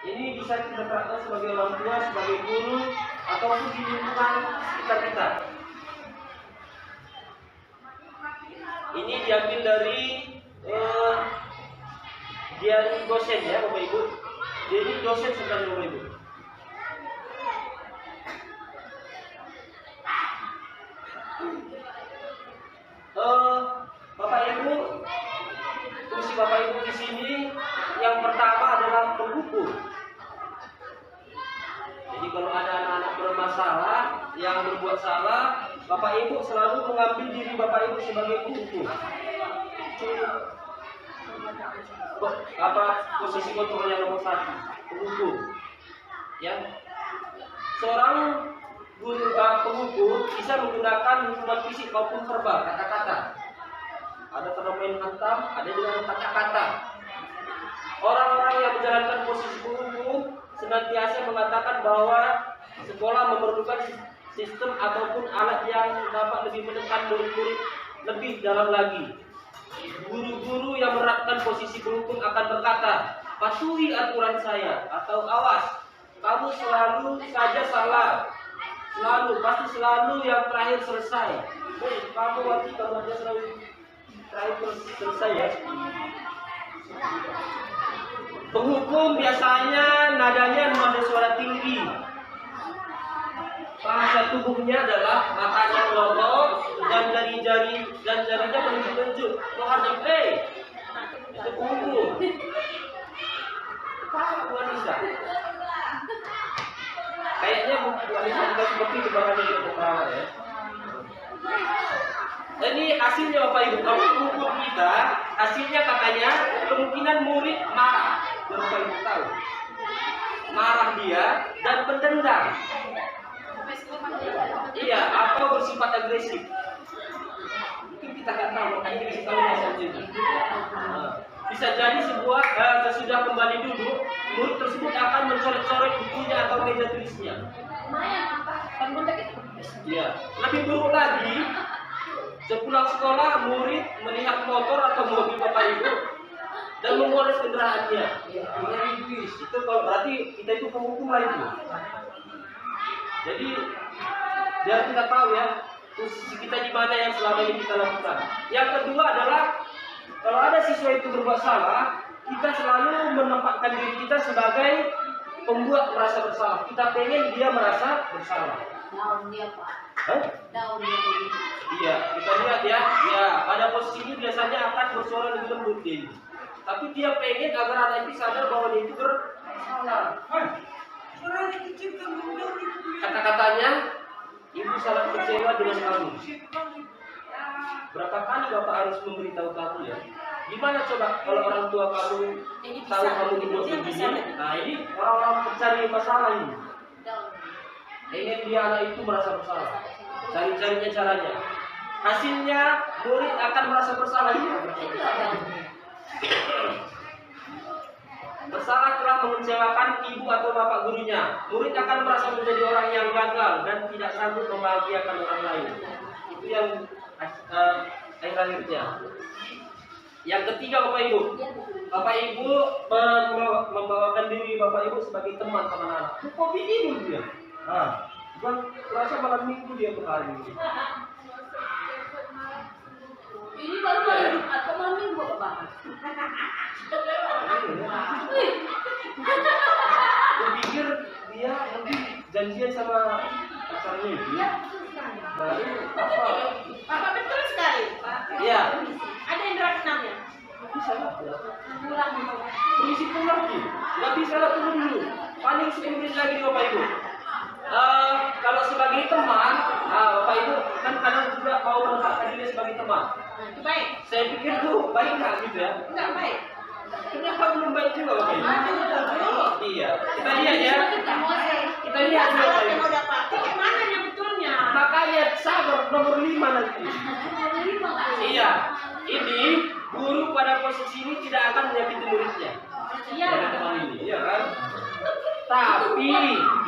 Ini bisa kita terapkan sebagai orang tua, sebagai guru, ataupun di lingkungan sekitar kita. Ini diambil dari diari dosen ya Bapak Ibu. Jadi dosen sebenarnya Bapak Ibu. Bapak Ibu, fungsi Bapak Ibu di sini yang pertama adalah penghukum. Jadi kalau ada anak-anak bermasalah yang berbuat salah, Bapak Ibu selalu mengambil diri Bapak Ibu sebagai penghukum. Apa posisi kontrol yang nomor 1? Penghukum. Ya. Seorang guru penghukum bisa menggunakan hukuman fisik maupun verbal, kata-kata. Ada fenomen hantam, ada dengan kata-kata. Orang-orang yang menjalankan posisi penghukum senantiasa mengatakan bahwa sekolah memerlukan sistem ataupun alat yang dapat lebih menekan murid-murid lebih dalam lagi. Guru-guru yang menerapkan posisi penghukum akan berkata, patuhi aturan saya, atau awas, kamu selalu saja salah. Pasti selalu yang terakhir selesai. Kamu wajib aja selalu terakhir selesai ya. Penghukum biasanya nadanya nada suara tinggi. Bahasa tubuhnya adalah matanya melonjak dan jarinya menunjuk-nunjuk. Menghadap itu penghukum. Pak Wanisa. Kayaknya Bu Wanisa juga seperti itu bahkan di peperangan ya. Ini hasilnya Bapak Ibu, kalau hukum kita, hasilnya katanya kemungkinan murid marah. Bapak Ibu tahu, marah dia dan berdendam. Iya, atau bersifat agresif. Mungkin kita nggak tahu, makanya dikasih tahu saja. Bisa jadi sesudah kembali duduk, murid tersebut akan mencoret-coret bukunya atau meja tulisnya. Iya, lebih buruk lagi. Sepulang sekolah, murid melihat motor atau mobil Bapak Ibu, dan menguras kendaraannya. Itu kalau berarti kita itu penghukum lah itu. Jadi biar kita tahu ya posisi kita di mana yang selama ini kita lakukan. Yang kedua adalah kalau ada siswa itu berbuat salah, kita selalu menempatkan diri kita sebagai pembuat merasa bersalah. Kita pengen dia merasa bersalah. Daun dia Pak. Hah? Daun dia begini. Iya, kita lihat ya. Ya, pada posisi ini biasanya akan bersuara lebih lembut dia ini. Tapi dia pengen agar anak itu sadar bahwa dia itu bersalah. Kata-katanya, ibu sangat kecewa dengan kamu. Berapa kali bapak harus memberitahu kamu ya? Gimana coba kalau orang tua kamu tahu kamu dibuat begini? Nah ini orang-orang pencari masalah ini. Ingin dia anak itu merasa bersalah. Cari-carinya caranya. Hasilnya murid akan merasa bersalah. Bersalah telah mengecewakan ibu atau bapak gurunya. Murid akan merasa menjadi orang yang gagal dan tidak sanggup membahagiakan orang lain. Itu yang akhir-akhirnya. Yang ketiga Bapak Ibu. Bapak Ibu membawakan diri Bapak Ibu sebagai teman sama anak. Kok begini dia? Nah, bukan merasa malam minggu dia berhari. Ini baru malam Jumat, kok malam minggu Pak? Aku pikir dia nanti janjian sama pacarnya itu. Baru apa? Bapak betul sekali. Iya. Ada indra keenamnya. Bisa lah. Permisi pulang lagi. Nggak bisa lah, tunggu dulu. Paling 10 menit lagi Bapak Ibu. Kalau sebagai teman, Bapak Ibu kan kadang juga mau menempatkan diri sebagai teman. Nah, itu baik. Saya pikir tuh baik nggak gitu ya? Enggak baik. Ternyata belum baik juga Bapak Ibu. Iya. Kita lihat ya. Kita Iya, lihat ya, salah Bapak yang Ibu. udah pakai. Gimana yang betulnya? Makanya sabar nomor 5 nanti. Iya. Ini guru pada posisi ini tidak akan menyakiti muridnya. Iya. Dalam hal ini, iya kan? Tapi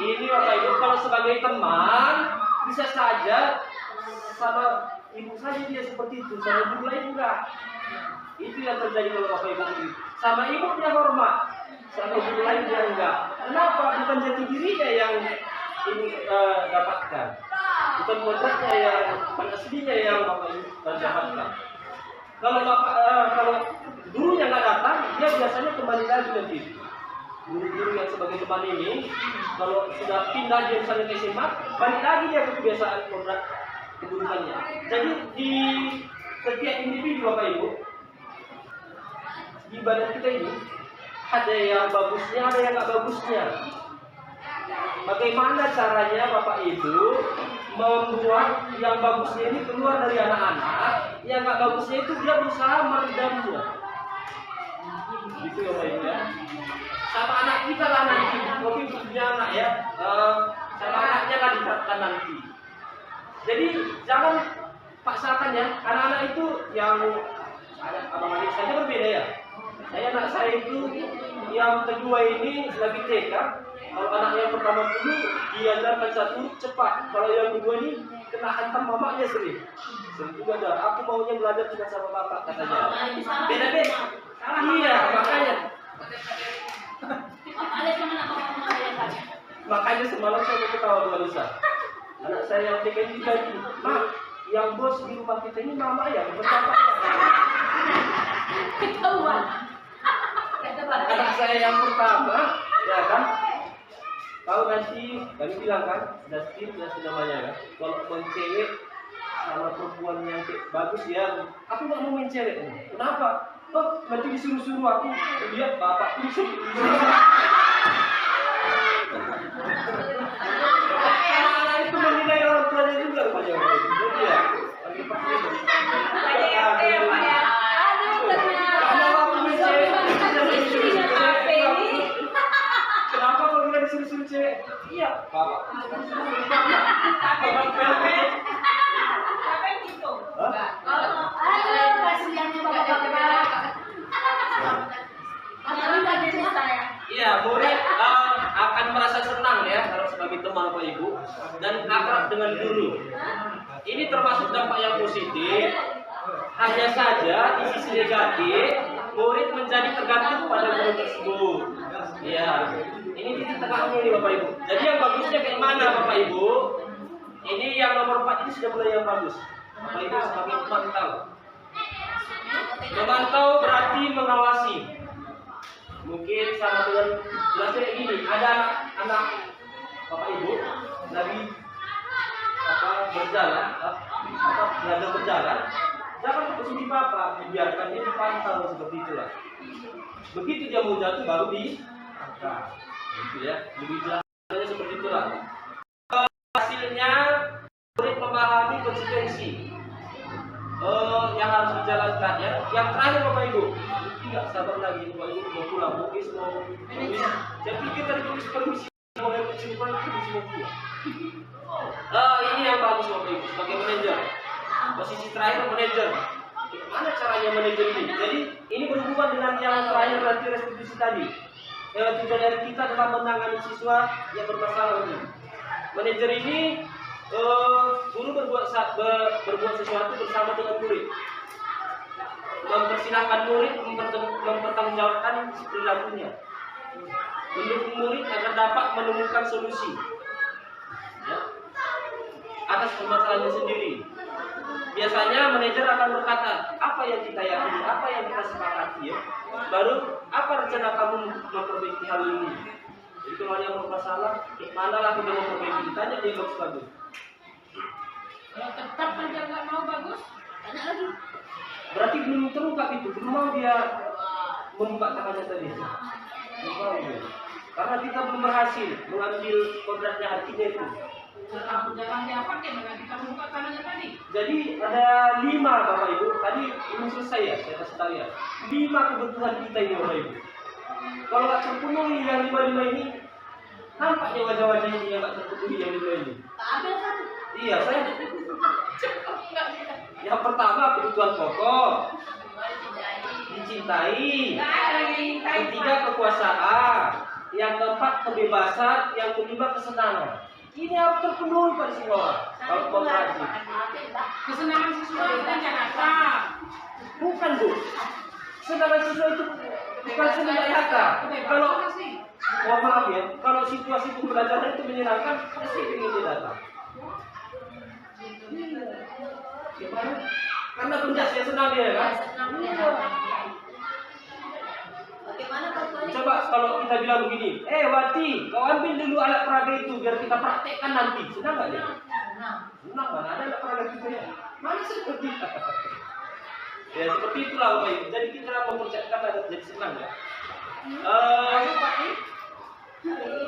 ini Bapak Ibu kalau sebagai teman bisa saja sama ibu saja dia seperti itu, sama guru lain enggak. Itu yang terjadi kalau Bapak Ibu begitu. Sama ibu dia hormat, sama guru lain dia enggak. Kenapa? Bukan jati dirinya yang ini dapatkan, bukan kodratnya yang aslinya yang Bapak Ibu dapatkan. Kalau gurunya nggak datang, dia biasanya kembali lagi nanti. Guru-guru yang sebagai teman ini, kalau sudah pindah dia misalnya ke SMA, balik lagi dia ke kebiasaan kodrat keburukannya. Jadi di setiap individu Bapak Ibu, di badan kita ini ada yang bagusnya, ada yang nggak bagusnya. Bagaimana caranya Bapak Ibu membuat yang bagusnya ini keluar dari anak-anak, yang nggak bagusnya itu dia berusaha meredamnya. Gitu Bapak Ibu ya. Sama anak kita lah nanti, tapi punya anak ya, sama anaknya lah dikatakan nanti. Jadi jangan paksakan ya, anak-anak itu yang ada abang adik saja berbeda ya. Anak saya itu yang kedua ini lagi TK. Kalau anak yang pertama dulu diajarkan satu cepat. Kalau yang kedua ini kena hantam mamanya sering juga ada. Aku maunya belajar cuma sama bapak katanya. Beda-beda. Iya makanya. Makanya semalam saya ketawa dua lusa. Anak saya yang TK ini lagi, Mak, yang bos di rumah kita ini mama ya, bukan bapak ya. Ketahuan. Anak saya yang pertama, ya kan? Tahu nanti kami bilang kan, Dustin namanya kan, kalau main cewek sama perempuan yang bagus ya, aku nggak mau main cewek. Kenapa? Oh, nanti disuruh-suruh aku lihat bapak pusing. Anak itu menilai orang tuanya juga rupanya. Jadi ya, lagi pakai. Kenapa kalau kita disuruh-suruh cewek? Iya, bapak. Siapa yang gitu? Aduh, kasihannya bapak-bapak. Iya, murid akan merasa senang ya kalau sebagai teman Bapak Ibu dan akrab dengan guru. Ini termasuk dampak yang positif. Hanya saja di sisi negatif murid menjadi tergantung pada guru tersebut. Iya, ini titik tengahnya nih Bapak Ibu. Jadi yang bagusnya kayak mana Bapak Ibu? Ini yang nomor 4 ini sudah mulai yang bagus. Bapak Ibu sebagai pemantau. Memantau berarti mengawasi. Mungkin sama dengan jelasnya kayak gini. Ada anak Bapak Ibu lagi berjalan, belajar berjalan. Jangan posisi Bapak, biarkan dia dipantau seperti itulah. Begitu dia mau jatuh baru diangkat. Gitu ya. Lebih jelasnya seperti itulah. Hasilnya murid memahami konsekuensi yang harus dijalankan ya. Yang terakhir Bapak Ibu, tidak sabar lagi Bapak Ibu mau pulang, mungkin mau permisi. Saya pikir tadi tulis permisi mau yang kecil permisi mau pulang. Ini yang bagus Bapak Ibu sebagai manajer. Posisi terakhir manajer. Gimana caranya manajer ini? Jadi ini berhubungan dengan yang terakhir nanti restitusi tadi. Tujuan dari kita adalah menangani siswa yang bermasalah ini. Manajer ini guru berbuat sesuatu bersama dengan murid. Mempersilahkan murid mempertanggungjawabkan perilakunya. Mendukung murid agar dapat menemukan solusi ya, atas permasalahannya sendiri. Biasanya manajer akan berkata, apa yang kita yakini, apa yang kita sepakati ya. Baru apa rencana kamu memperbaiki hal ini. Jadi kalau ada yang bermasalah, manalah kita memperbaiki. Tanya dia bagus-bagus. Kalau tetap aja nggak mau bagus, Tanya lagi. Berarti belum terungkap itu, belum mau dia membuka tangannya tadi. Belum mau dia. Karena kita belum berhasil mengambil kodratnya hatinya itu. jangan diapa dia dengan kita buka tangannya tadi. Jadi ada 5 Bapak Ibu. Tadi belum selesai ya, saya kasih tahu ya. 5 kebutuhan kita ini Bapak Ibu. Kalau nggak terpenuhi yang 5 ini, nampaknya wajah-wajah ini yang nggak terpenuhi yang 5 ini. Tak ambil satu. Iya, saya. Yang pertama kebutuhan pokok, dicintai. Ketiga kekuasaan. Yang keempat kebebasan. Yang kelima kesenangan. Ini harus terpenuhi pada semua orang. Kalau koperasi. Kesenangan siswa bukan Jakarta. Bukan Bu. Kesenangan siswa itu bukan senang Jakarta. Kalau mohon maaf ya, kalau situasi pembelajaran itu menyenangkan, pasti ingin dia datang. Gimana? Karena penjelasannya senang dia kan? Bagaimana bantuannya? Coba kalau kita bilang begini, Wati, kau ambil dulu alat peraga itu biar kita praktekkan nanti. Senang nggak dia? Senang, mana ada alat peraga kita ya? Mana seperti itu? Ya seperti itulah Bapak Ibu. Jadi kita mempersiapkan adat jadi senang ya.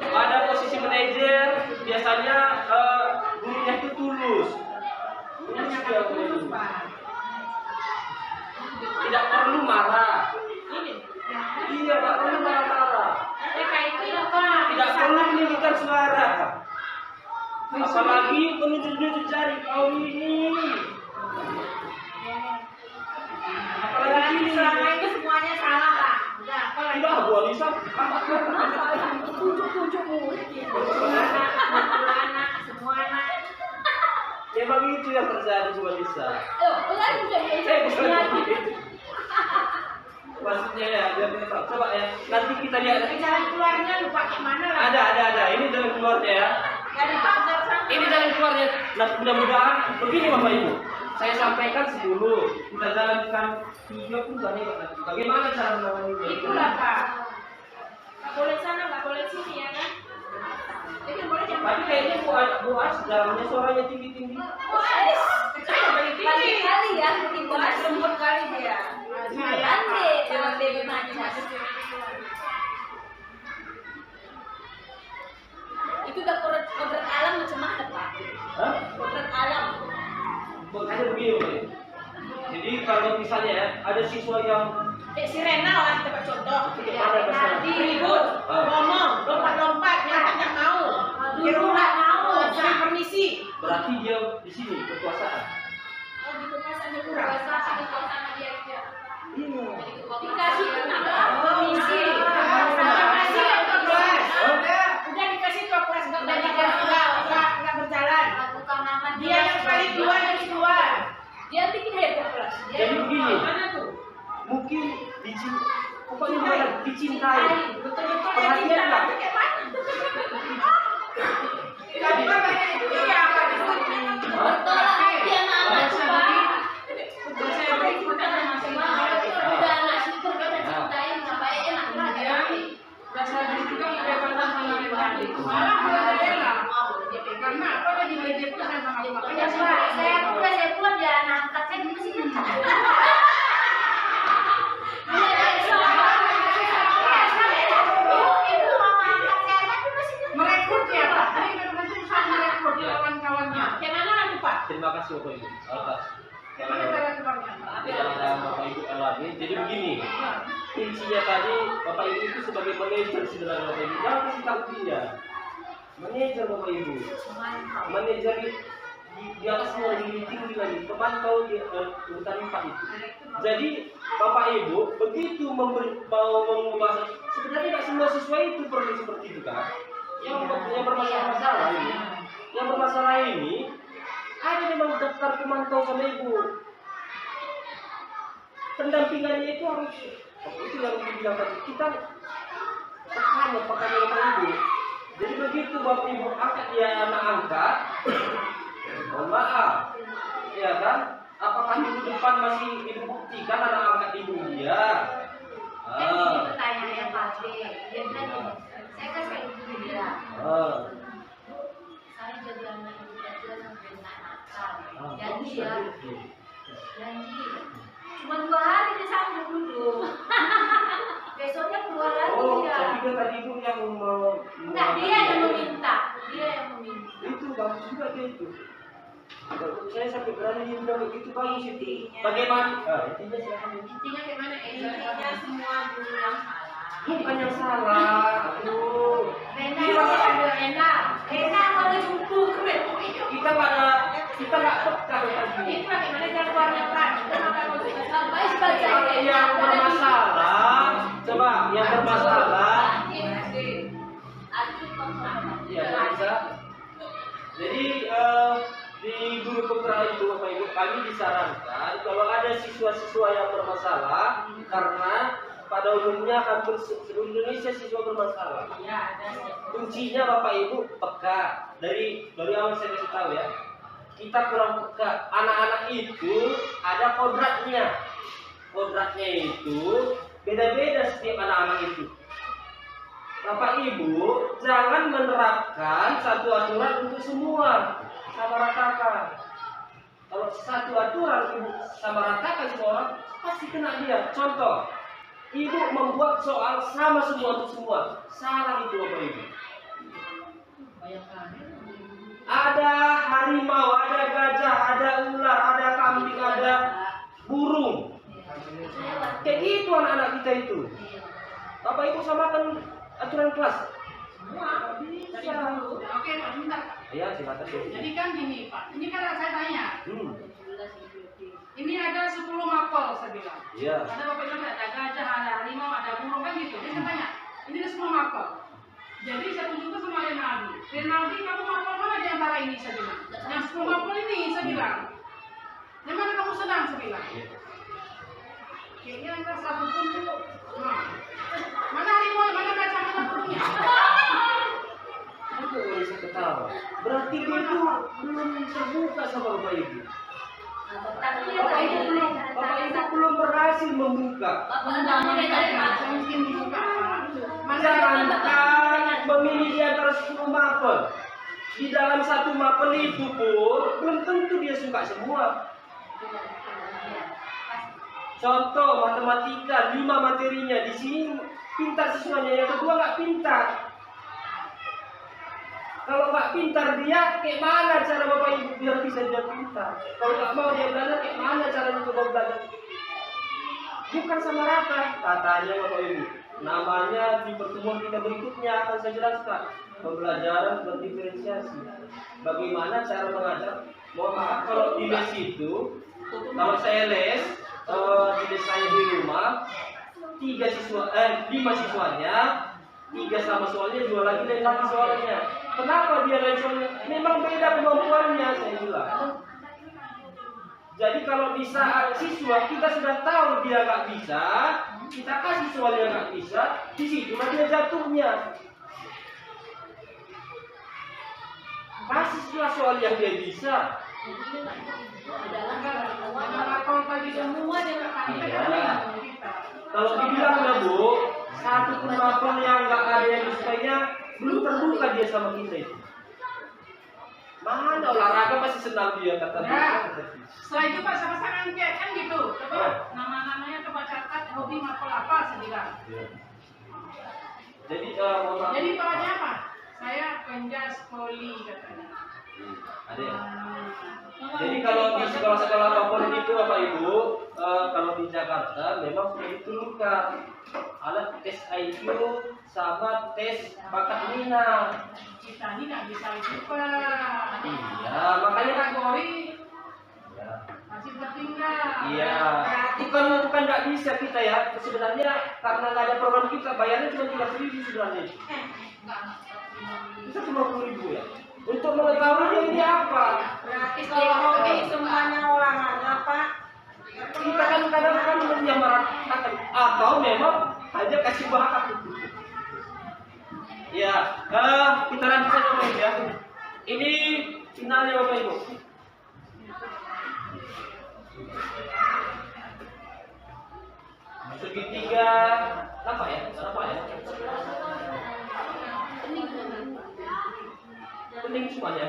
Pada posisi manajer biasanya gurunya itu tulus. Tulus dia Bapak Ibu. Tidak perlu marah. Iya, tak perlu marah-marah. Tidak perlu meninggikan suara. Apalagi penunjuk-nunjuk jari kau ini. Apalagi ini. Selama itu semuanya salah lah. Udah, apa lagi? Tidak, Bu Alisa. Tunjuk-tunjuk murid gitu. Anak, semua anak. Memang itu yang terjadi Bu Alisa. Bukan tunjuk. Maksudnya ya, biar kita tahu. Coba ya, nanti kita lihat. Tapi jalan keluarnya lu pakai mana lah? Ada. Ini jalan keluarnya ya. Gak dipajar sama. Ini jalan keluarnya. Nah, mudah-mudahan begini Bapak Ibu. Saya sampaikan 10, kita jalankan 3 pun gak hebat nanti. Bagaimana cara menanganinya? Itulah Pak. Gak boleh sana, gak boleh sini ya kan? Jadi yang boleh jangan. Tapi kayaknya Bu As jalannya suaranya tinggi-tinggi. Kali-kali ya, ketimbang Lembut kali dia. Ande, jangan baby mancas. Itu udah kodrat alam macam mana Pak? Hah? Kodrat alam. Ada begini Bapak Ibu. Jadi kalau misalnya ya, ada siswa yang Si Rena lah kita buat contoh. Gimana bahasa? Ribut, ngomong, lompat-lompat, nyata nggak mau. Di rumah mau, jangan permisi. berarti dia di sini kekuasaan. Oh, di kekuasaan Iya. Dikasih kenapa? Permisi. Udah kasih ke kelas. Udah dikasih ke kelas nggak dikasih nggak berjalan. Dia yang paling keluar dari keluar. Dia bikin hebat kelas. Jadi begini. Mana tuh? mungkin pokoknya dicintai, perhatian lah. Betul lah hati anak-anak tuh Pak. Udah anak syukur kita cintain sampai enak lah. Karena apa lagi belajar itu sama Ya Pak, saya pulang ya anak angkat saya di sini. merekrut ya Pak. Ini benar-benar susah merekrut kawan-kawannya. Gimana nanti Pak? Terima kasih Bapak Ibu atas Gimana cara keluarnya Pak? penjelasan Bapak Ibu Elani. Jadi begini, kuncinya tadi Bapak Ibu itu sebagai manajer sebenarnya Bapak Ibu. Jangan kasih tahu dia. Manajer Bapak Ibu. Manajer di atas semua lebih tinggi lagi. Pemantau di urutan 4 itu. Jadi Bapak Ibu begitu mau mengubah, sebenarnya tidak semua siswa itu perlu seperti itu kan? Yang bermasalah ini, yang bermasalah ini ada memang daftar pemantau sama ibu. Pendampingannya itu harus, itu yang dibilang tadi, kita pekan Bapak Ibu. Jadi begitu Bapak Ibu angkat dia anak angkat, mohon maaf, ya kan? Apakah minggu depan masih ibu buktikan anak angkat ibu dia? Pertanyaannya Pak B, dia bilang saya kan kayak gitu dia. Saya jadi anak ibu kecil sampai nakal. Janji ya, janji. Cuma 2 hari disambung dulu. Besoknya keluar lagi ya. Tapi kan tadi ibu yang Enggak, dia yang meminta. Dia yang meminta. Itu bagus juga dia itu. Saya sampai berani dia bilang begitu, bagus itu. Bagaimana? Intinya silakan. Intinya gimana? Intinya semua guru yang salah. Bukan yang salah. Aduh. Rena mau jumpu Kita nggak peka tadi. Itu bagaimana cara keluarnya Pak? Kita makan sampai sebagai Yang bermasalah, coba yang bermasalah. Ya bisa. Jadi di guru penggerak itu Bapak Ibu kami disarankan kalau ada siswa-siswa yang bermasalah, karena pada umumnya hampir seluruh Indonesia siswa bermasalah. Ya, ada. Kuncinya Bapak Ibu peka. Dari awal saya kasih tahu ya. Kita kurang peka. Anak-anak itu ada kodratnya. Kodratnya itu beda-beda setiap anak-anak itu. Bapak Ibu jangan menerapkan satu aturan untuk semua, sama ratakan. Kalau satu aturan Ibu sama ratakan semua orang, pasti kena dia. Contoh, Ibu membuat soal sama semua untuk semua, salah itu Bapak Ibu. Ada harimau, ada gajah, ada ular, ada kambing, ada burung. Kayak gitu anak-anak kita itu. Bapak Ibu samakan aturan kelas. Semua. Dari dulu. Oke Pak, bentar. Ya silakan. Jadi kan gini Pak, ini kan saya tanya. Ini ada 10 mapel saya bilang. Iya. Ada Bapak bilang ada gajah, ada harimau, ada burung kan gitu. Jadi saya tanya, ini ada 10 mapel. Jadi saya tunjukkan sama Renaldi. Renaldi, kamu mapel mana di antara ini saya bilang? Yang 10 mapel ini saya bilang. Yang mana kamu sedang saya bilang? Kayaknya antara satu pun dulu. Nah. Mana harimau, mana gajah, mana burungnya? Aku nggak bisa ketawa. Berarti dia itu belum terbuka sama Bapak Ibu. Bapak Ibu belum berhasil membuka. Mungkin dibuka Pak. Jangankan memilih di antara 10 mapel. Di dalam satu mapel itu pun belum tentu dia suka semua. Contoh matematika 5 materinya, di sini pintar siswanya, yang kedua nggak pintar. Kalau nggak pintar dia, kayak mana cara Bapak Ibu biar bisa dia pintar? Kalau nggak mau dia belajar, kayak mana caranya coba belajar? Bukan sama rata, katanya Bapak Ibu. Namanya di pertemuan kita berikutnya akan saya jelaskan. Pembelajaran berdiferensiasi. Bagaimana cara mengajar? Mohon maaf kalau di les itu, kalau saya les di les saya di rumah, 5 siswanya, 3 sama soalnya, 2 lagi lain lagi soalnya. Kenapa dia lain soalnya? Memang beda kemampuannya, saya bilang. Jadi kalau di saat siswa kita sudah tahu dia nggak bisa, kita kasih soal yang nggak bisa, di situ dia jatuhnya. Kasih soal yang dia bisa. Kalau tadi semua dia nggak Iya. Kalau dibilang ya Bu, satu kemampuan yang nggak ada yang disukainya, belum terbuka dia sama kita itu. Mana olahraga masih senang dia kata dia. Setelah itu Pak sama-sama angket kan gitu. Coba nama-namanya coba catat hobi makul apa sedikit. Jadi Jadi bawahnya apa? Saya penjas poli katanya. ada ya. Jadi kalau di sekolah-sekolah favorit itu Bapak Ibu, kalau di Jakarta memang sudah diturunkan alat tes IQ sama tes bakat minat. Kita ini nggak bisa itu Pak. Iya, makanya Kategori ya. masih tertinggal. Iya, bukan nggak bisa kita ya. Sebenarnya karena nggak ada program kita, bayarnya cuma 3.000 sebenarnya. Bisa cuma 10.000 ya. Untuk mengetahui ini apa? Gratis kalau hobi semuanya olahraga Pak. Kita kan kadang-kadang menyamaratakan atau memang hanya kasih bakat. Ya, kita lanjut saja Bapak Ibu ya. Ini finalnya Bapak Ibu. Segitiga apa ya? Apa ya? Penting semuanya.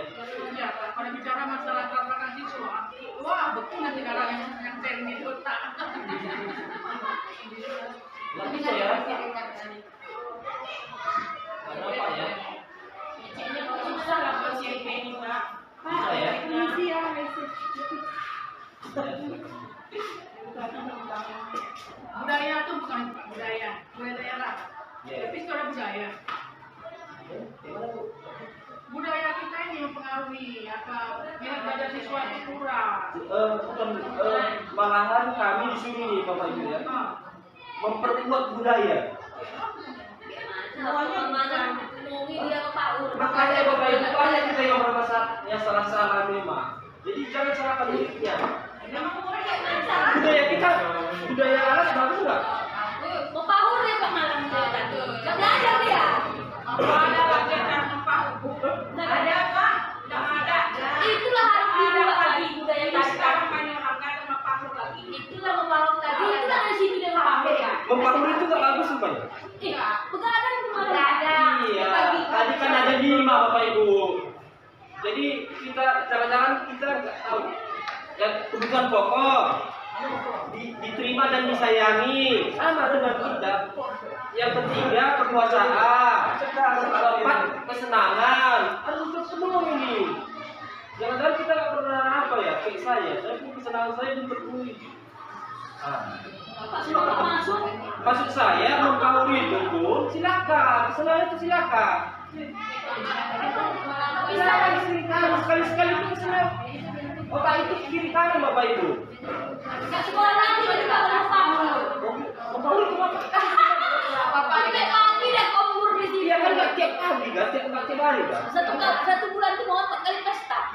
Iya, Pak. Kalau bicara masalah kelaparan siswa, wah betul nanti kalau yang term itu tak. Nggak bisa ya? Kenapa ya? Susah lah buat CP ini Pak. Bisa ya? Budaya itu bukan Pak, budaya daerah. Ya. Tapi secara budaya. Gimana Bu? Budaya kita ini mempengaruhi apa minat belajar siswa itu kurang. Malahan kami disuruh nih Bapak Ibu ya, memperkuat budaya. Makanya Bapak Ibu banyak kita yang bermasalah, yang salah-salah memang. Jadi jangan salahkan dirinya. Budaya kita, budaya alas bagus nggak? Mempahur dia Pak malam dia. Nggak belajar dia. Ada lagi karena Pak. Ada Pak? Tidak ada. Itulah harus dibuat lagi budaya kita. Sekarang banyak orang nggak ada mempahur lagi. Itulah mempahur tadi. Itulah dari situ dia mempahur ya. Mempahur itu nggak bagus rupanya. Iya. Begadang kemarin. Begadang. Iya. Tadi kan ada 5 Bapak Ibu. Jadi kita jangan-jangan kita nggak tahu. Ya kebutuhan pokok diterima dan disayangi sama dengan kita. Yang ketiga kekuasaan, keempat kesenangan. Harus terpenuhi ini. Jangan-jangan kita nggak pernah apa ya kayak saya pun kesenangan saya belum terpenuhi. Pak sudah masuk. Maksud saya mempahuri itu pun silakan, kesenangan itu silakan. Bisa sekali-sekali itu kesenangan. Otak itu kiri kanan Bapak Ibu. Nggak sekolah lagi jadi Pak mempahur. Mempahuri itu apa? Bapak ini kami dan umur di sini. Iya kan nggak tiap hari kan, tiap hari kan. Satu bulan itu mau 4 kali pesta.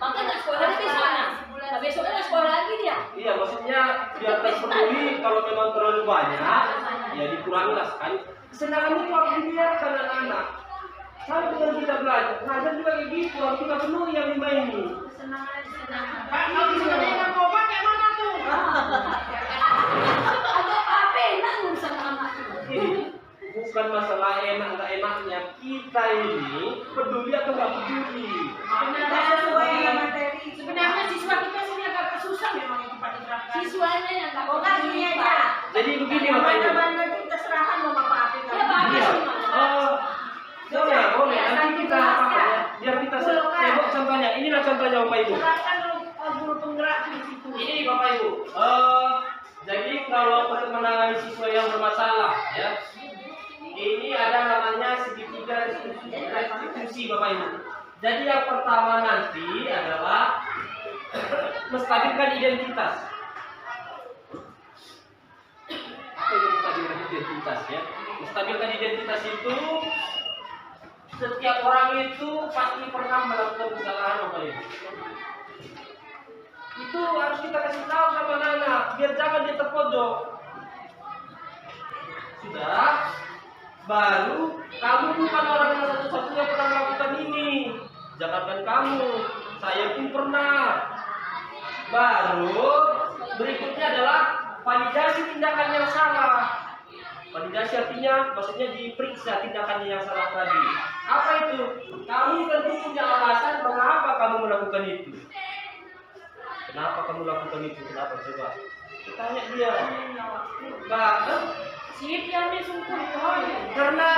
Makanya nggak sekolah di sana. Nah, besoknya nggak sekolah lagi dia. Iya maksudnya biar terpenuhi. Kalau memang terlalu banyak, ya dikurangi lah sekali. Kesenangan itu harus dibiarkan anak-anak. Sama dengan kita belajar juga kayak gitu. Harus kita penuhi yang 5 ini. Pak, kalau sebenarnya nggak mau pakai mana tuh? Atau apa enak ngurusan anak itu. Ini bukan masalah enak nggak enaknya, kita ini peduli atau nggak peduli. Sebenarnya siswa kita sini agak susah memang itu Pak diterapkan. Siswanya yang nggak Oh kan gini aja. Jadi begini Bapak Ibu. Mana-mana kita serahkan sama Bapak Apik. Ya Pak Iya. sih Mas. Boleh. Nanti kita apa ya? Biar kita tengok contohnya. Inilah contohnya Bapak Ibu. Serahkan guru penggerak di situ. Ini nih Bapak Ibu. Jadi kalau untuk menangani siswa yang bermasalah, ya, ini ada namanya segitiga restitusi Bapak Ibu. Jadi yang pertama nanti adalah menstabilkan identitas. Apa yang menstabilkan identitas ya? Menstabilkan identitas itu setiap orang itu pasti pernah melakukan kesalahan Bapak Ibu. Itu harus kita kasih tahu sama anak, biar jangan dia terpojok. Sudah, baru kamu bukan orang yang satu-satunya pernah melakukan ini. Jangankan kamu, saya pun pernah. Baru berikutnya adalah validasi tindakan yang salah. Validasi artinya maksudnya diperiksa tindakannya yang salah tadi. Apa itu? Kamu tentu punya alasan mengapa kamu melakukan itu. Kenapa kamu lakukan itu? Kenapa coba? Tanya dia. Bahkan Sip ya nih sungguh karena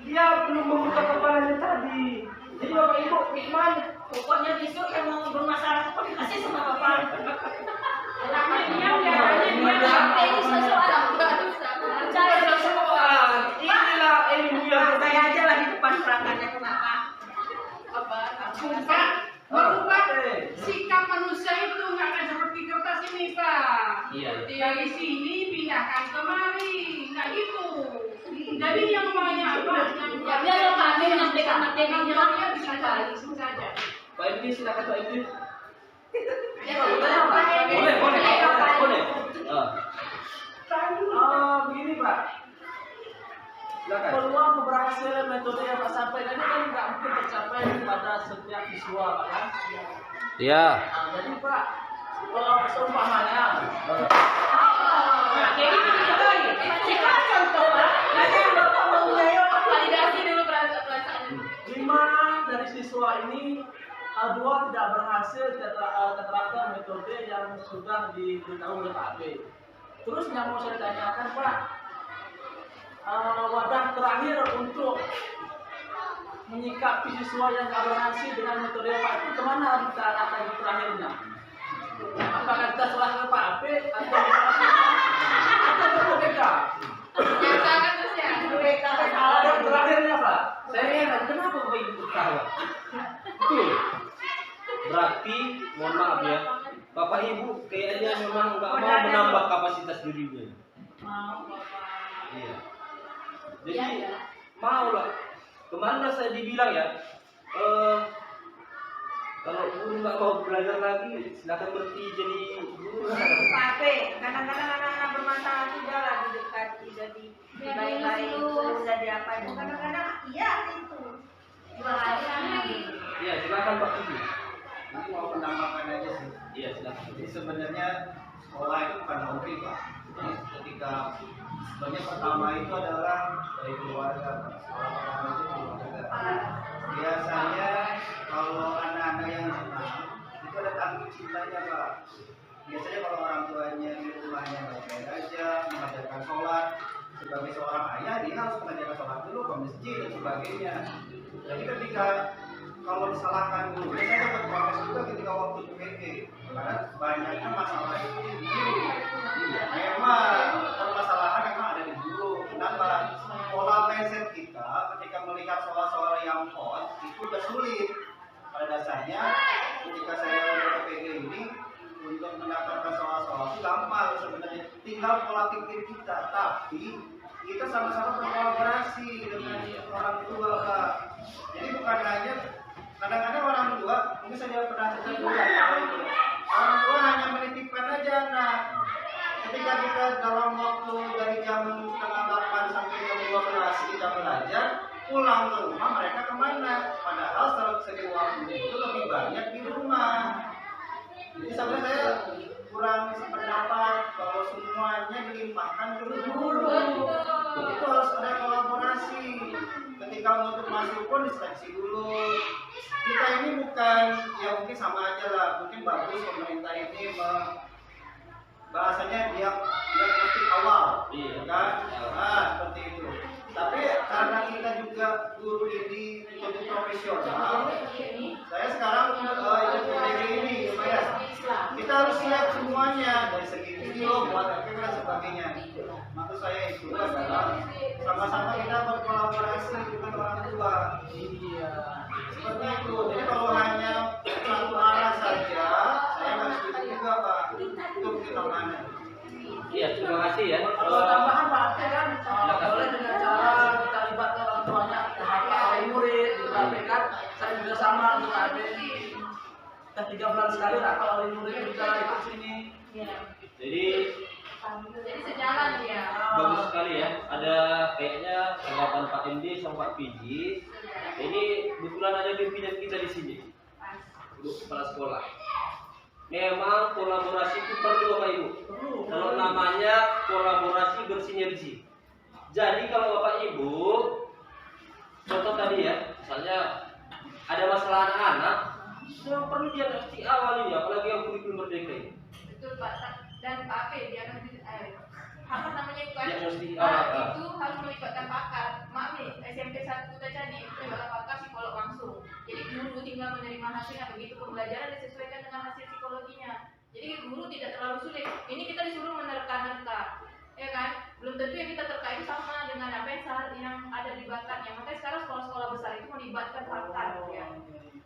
dia belum membuka kepalanya tadi. Jadi Bapak Ibu, Iman, pokoknya besok yang mau bermasalah komunikasi sama bapak. Karena dia biasanya Sampai ini sesuatu baru percaya soal inilah ilmu yang Saya aja lagi depan serangannya kenapa? Pak, merubah sikap manusia itu nggak akan seperti kertas ini, Pak. Iya. Dari sini pindahkan kemari, nggak gitu. Jadi yang maunya apa? Ya biar lo kami menyampaikan materinya Contohnya bisa saja. Pak Ibni, silakan Pak Ibni. Ya boleh Boleh. Begini Pak, Silakan. peluang keberhasilan metode yang Pak sampaikan ini kan nggak mungkin tercapai pada setiap siswa Pak kan? Iya. Nah, jadi Pak, seumpamanya, validasi dulu perasaan. 5 dari siswa ini 2 tidak berhasil terapkan metode yang sudah diberitahu oleh Pak B. Terus yang mau saya tanyakan Pak, wadah terakhir untuk menyikapi siswa yang tidak berhasil dengan metode Pak itu kemana kita arahkan itu terakhirnya? Apakah kita serah ke Pak B atau ke BPK? Nyatakan terus ya. Wadah terakhirnya Pak. Saya heran, kenapa Bapak Ibu ketawa? Betul. Berarti, mohon maaf ya, Bapak Ibu kayaknya memang nggak mau menambah kapasitas dirinya. Iya. Jadi mau lah. Kemana saya dibilang ya, kalau guru nggak mau belajar lagi, silakan berhenti jadi guru. Pak, kadang-kadang anak-anak bermasalah sudah lagi dekat, sudah baik-baik, sudah diapain. Kadang-kadang iya itu. 2 hari lagi. Iya, silakan Pak Ibu. Aku mau menambahkan aja sih. Iya, silakan. Jadi sebenarnya sekolah itu bukan hobi Pak. Jadi ketika sebenarnya pertama itu adalah dari keluarga Pak. Sekolah pertama itu keluarga. Biasanya kalau anak-anak yang senang itu ada tanggung cintanya Pak. Biasanya kalau orang tuanya di rumahnya baik-baik aja, mengajarkan sholat, sebagai seorang ayah dia harus mengajarkan sholat dulu ke masjid dan sebagainya. Jadi ketika kalau disalahkan guru, saya dapat protes juga ketika waktu PPG karena banyaknya masalah itu di guru. Memang permasalahan memang ada di guru. Kenapa? Pola mindset kita ketika melihat soal-soal yang hot itu udah sulit. Pada dasarnya ketika saya udah PPG ini untuk mendapatkan soal-soal itu gampang sebenarnya. Tinggal pola pikir kita, tapi kita sama-sama berkolaborasi dengan orang tua Pak. Jadi bukan hanya kadang-kadang orang tua, mungkin saya pernah cerita juga itu. Orang tua hanya menitipkan aja anak. Ketika kita dalam waktu dari jam setengah 8 sampai jam 12 kita belajar, pulang ke rumah mereka kemana? Padahal secara segi waktu itu lebih banyak di rumah. Jadi sebenarnya saya kurang sependapat kalau semuanya dilimpahkan ke guru. Itu harus ada kolaborasi. Ketika untuk masuk pun diseleksi dulu. Kita ini bukan, ya mungkin sama aja lah. Mungkin bagus pemerintah ini bahasanya dia mesti awal, Iya. kan? Nah, seperti itu. Tapi karena kita juga guru ini untuk profesional, saya sekarang ikut PPG ini, supaya kita harus siap semuanya dari segi video, buat efek dan sebagainya. Maksud saya itu adalah sama-sama kita berkolaborasi dengan orang tua. Iya. Seperti itu. Jadi kalau hanya satu arah saja, saya nggak setuju juga Pak. Itu kita mana? Iya, terima kasih ya. Kalau tambahan Pak Ate kan boleh dengan cara kita libatkan orang tuanya, oleh murid, juga kan saya juga sama dengan Ade. Kita 3 bulan sekali atau oleh murid juga ikut Jadi Jadi sejalan dia. bagus sekali ya. Ada kayaknya tanggapan Pak MD sama Pak PJ. Ini kebetulan ada pimpinan kita di sini, untuk kepala sekolah. Memang kolaborasi itu perlu Bapak Ibu. Kalau namanya kolaborasi bersinergi. Jadi kalau Bapak Ibu, contoh tadi ya, misalnya ada masalah anak-anak, semua perlu dia mesti awal ini, apalagi yang kurikulum merdeka ini. Betul Pak. Dan Pak P dia akan apa namanya itu kan? Dia mesti Itu harus melibatkan pakar. Maaf nih, SMP 1 tadi melibatkan pakar psikolog langsung. Jadi guru tinggal menerima hasilnya, begitu pembelajaran disesuaikan dengan hasil psikologinya. Jadi guru tidak terlalu sulit. Ini kita disuruh menerka-nerka, ya kan? Belum tentu yang kita terka itu sama dengan apa yang ada di bakatnya. Makanya sekarang sekolah-sekolah besar itu melibatkan pakar, ya.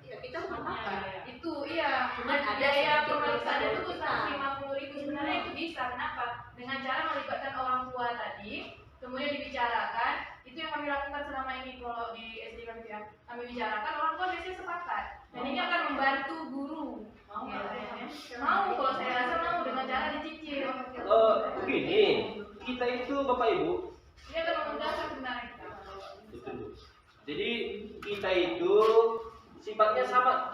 Ya, kita bukan pakar. Itu iya, cuman ada ya pemeriksaan itu tuh 150.000 sebenarnya itu bisa. Kenapa? Dengan cara melibatkan orang tua tadi, kemudian dibicarakan. Itu yang kami lakukan selama ini kalau di SD kami ya. Kami bicarakan, orang tua biasanya sepakat. Dan ini akan membantu guru. Mau, kalau saya rasa mau dengan cara dicicil. Begini, kita itu Bapak Ibu, Ini akan memudahkan sebenarnya. betul. Jadi kita itu sifatnya sama.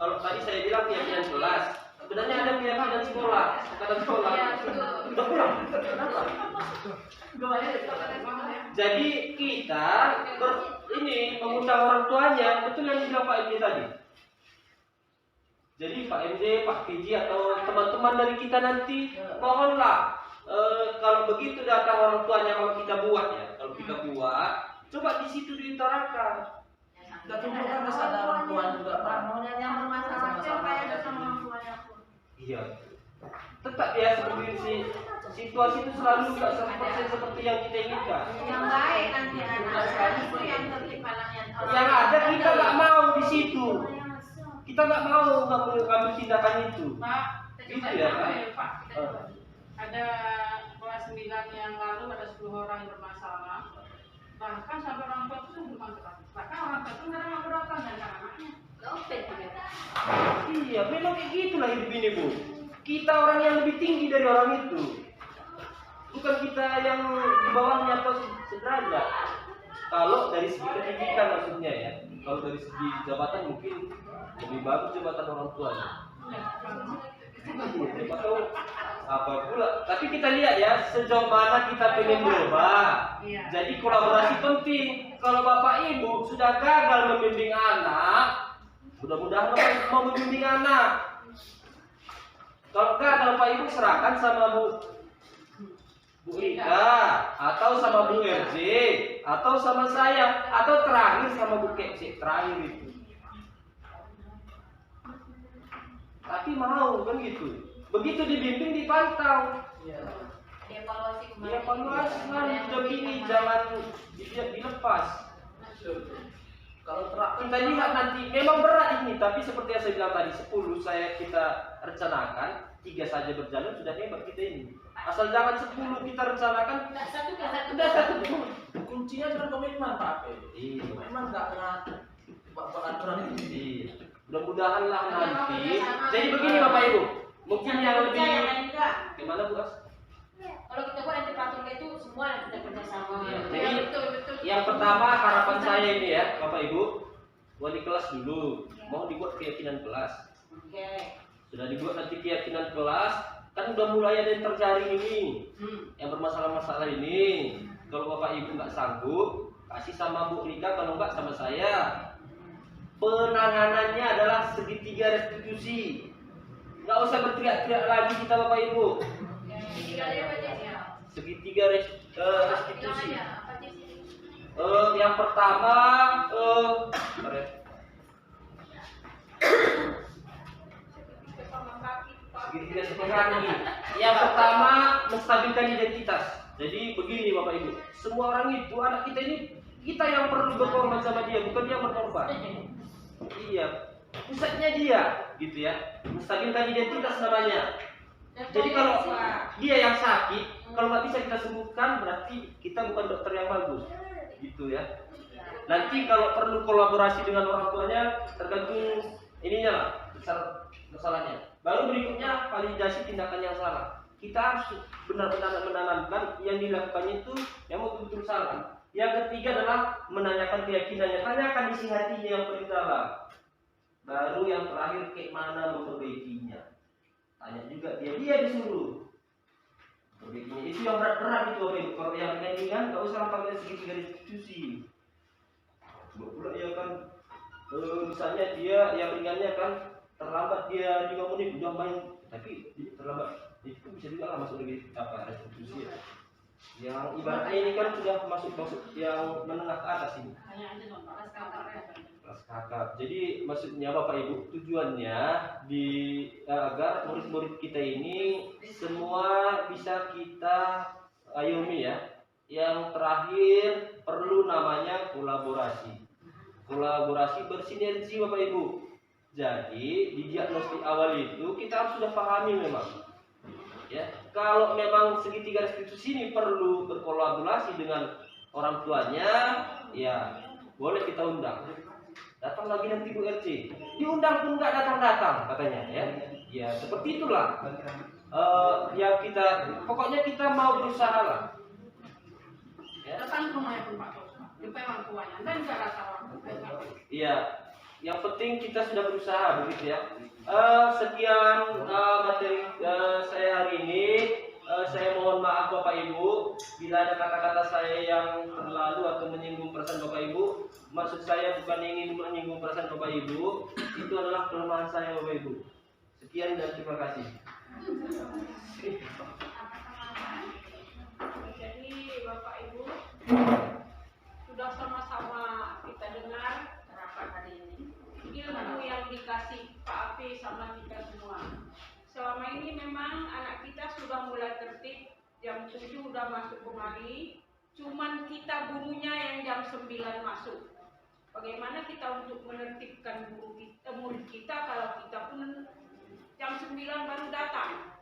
Kalau tadi saya bilang keyakinan kelas, sebenarnya ada keyakinan sekolah, kata sekolah. Iya, betul. Udah pulang? Kenapa? Jadi kita ini mengundang orang tuanya, betul yang dibilang Pak MD tadi. Jadi Pak MD, Pak PJ atau teman-teman dari kita nanti, mohonlah kalau begitu datang orang tuanya, kalau kita buat ya, kalau kita buat, coba di situ diutarakan. Kita tumbuhkan kesadaran Tuhan juga, Pak. Yang bermasalah siapa yang sama orang tuanya pun. Iya. Tetap ya seperti situasi itu selalu nggak 100% seperti yang kita inginkan. Yang baik nanti anak itu yang tertimpa Yang ada kita nggak mau di situ. Kita nggak mau ngambil tindakan itu. Pak, Gitu ya, Pak. Pak. Ada kelas 9 yang lalu ada 10 orang yang bermasalah. Bahkan sampai orang tua itu belum masuk. Bahkan orang tua itu kadang berdatang dari anaknya. Iya, memang kayak gitulah hidup ini, Bu. Kita orang yang lebih tinggi dari orang itu. Bukan kita yang di bawahnya atau sederajat. Kalau dari segi pendidikan maksudnya ya. Kalau dari segi jabatan mungkin lebih bagus jabatan orang tuanya. Atau apa pula? Tapi kita lihat ya sejauh mana kita pengen berubah. Jadi kolaborasi penting. Kalau Bapak Ibu sudah gagal membimbing anak, mudah-mudahan Bapak mau membimbing anak. Kalau gagal Bapak Ibu serahkan sama Bu Rika, atau sama Bu RJ, atau sama saya, atau terakhir sama Bu Kece, terakhir itu. Tapi mau kan gitu. Begitu dibimbing dipantau. Dievaluasi kembali. Dievaluasi kan begini jangan dilepas. Kalau terapkan Kita lihat nanti memang berat ini, tapi seperti yang saya bilang tadi 10 kita rencanakan, 3 saja berjalan sudah hebat kita ini. Asal jangan 10 kita rencanakan, udah satu. kuncinya cuma komitmen, Pak. Iya. Komitmen nggak pernah buat aturan itu. Iya. Mudah-mudahan lah nanti. Jadi begini Bapak Ibu, mungkin yang lebih gimana Bu As? Kalau kita buat nanti peraturan itu semua kita kerjasama. Iya, Ya, jadi betul betul. yang pertama harapan saya ini ya Bapak Ibu, wali kelas dulu mau dibuat keyakinan kelas. Oke. Sudah dibuat nanti keyakinan kelas, kan udah mulai ada yang terjaring ini, yang bermasalah-masalah ini. Kalau Bapak Ibu nggak sanggup, kasih sama Bu Rika, kalau nggak sama saya. Penanganannya adalah segitiga restitusi. Nggak usah berteriak-teriak lagi kita Bapak Ibu. Segitiga restitusi. Yang pertama, segitiga sepenghari. Yang pertama, menstabilkan identitas. Jadi begini Bapak Ibu, semua orang itu anak kita ini kita yang perlu berkorban sama dia, bukan dia berkorban. Iya, pusatnya dia, gitu ya. Menstabilkan identitas namanya. Jadi kalau dia yang sakit, kalau nggak bisa kita sembuhkan, berarti kita bukan dokter yang bagus, gitu ya. Nanti kalau perlu kolaborasi dengan orang tuanya, tergantung ininya lah, besar masalahnya. Baru berikutnya validasi tindakan yang salah. Kita harus benar-benar menanamkan yang dilakukannya itu yang betul-betul salah. Yang ketiga adalah menanyakan keyakinannya, tanyakan isi hatinya yang paling dalam. Baru yang terakhir kayak mana memperbaikinya. Tanya juga dia disuruh perbaikinya. Itu yang berat-berat itu Bapak Ibu. Kalau yang ringan-ringan nggak usah pakai segitiga restitusi. Coba pula ya kan, misalnya dia yang ringannya kan terlambat dia 5 menit udah main, tapi terlambat itu bisa juga lah masuk lagi restitusi ya. Yang ibaratnya ini kan sudah masuk yang menengah ke atas ini. Hanya aja dong, kelas kakak ya. Kelas kakak. Jadi maksudnya Bapak Ibu tujuannya agar murid-murid kita ini semua bisa kita ayomi ya. Yang terakhir perlu namanya kolaborasi. Kolaborasi bersinergi Bapak Ibu. Jadi di diagnostik awal itu kita harus sudah pahami memang. Ya, kalau memang segitiga restitusi ini perlu berkolaborasi dengan orang tuanya, ya boleh kita undang. Datang lagi nanti Bu RC. Diundang pun nggak datang-datang katanya ya. Ya seperti itulah. Yang kita pokoknya kita mau berusaha lah. Ya. Datang ke rumahnya pun Pak Tos. Lupa orang tuanya. Dan juga rasa orang. Iya. Yang penting kita sudah berusaha begitu ya. Sekian materi saya hari ini. Saya mohon maaf Bapak Ibu bila ada kata-kata saya yang terlalu atau menyinggung perasaan Bapak Ibu. Maksud saya bukan ingin menyinggung perasaan Bapak Ibu. Itu adalah kelemahan saya Bapak Ibu. Sekian dan terima kasih. Jadi Bapak Ibu sudah sama-sama kita dengar rapat hari ini. Ilmu yang dikasih Pak Api sama kita semua. Selama ini memang anak kita sudah mulai tertib, jam 7 udah masuk kemari, cuman kita gurunya yang jam 9 masuk. Bagaimana kita untuk menertibkan murid kita kalau kita pun jam 9 baru datang.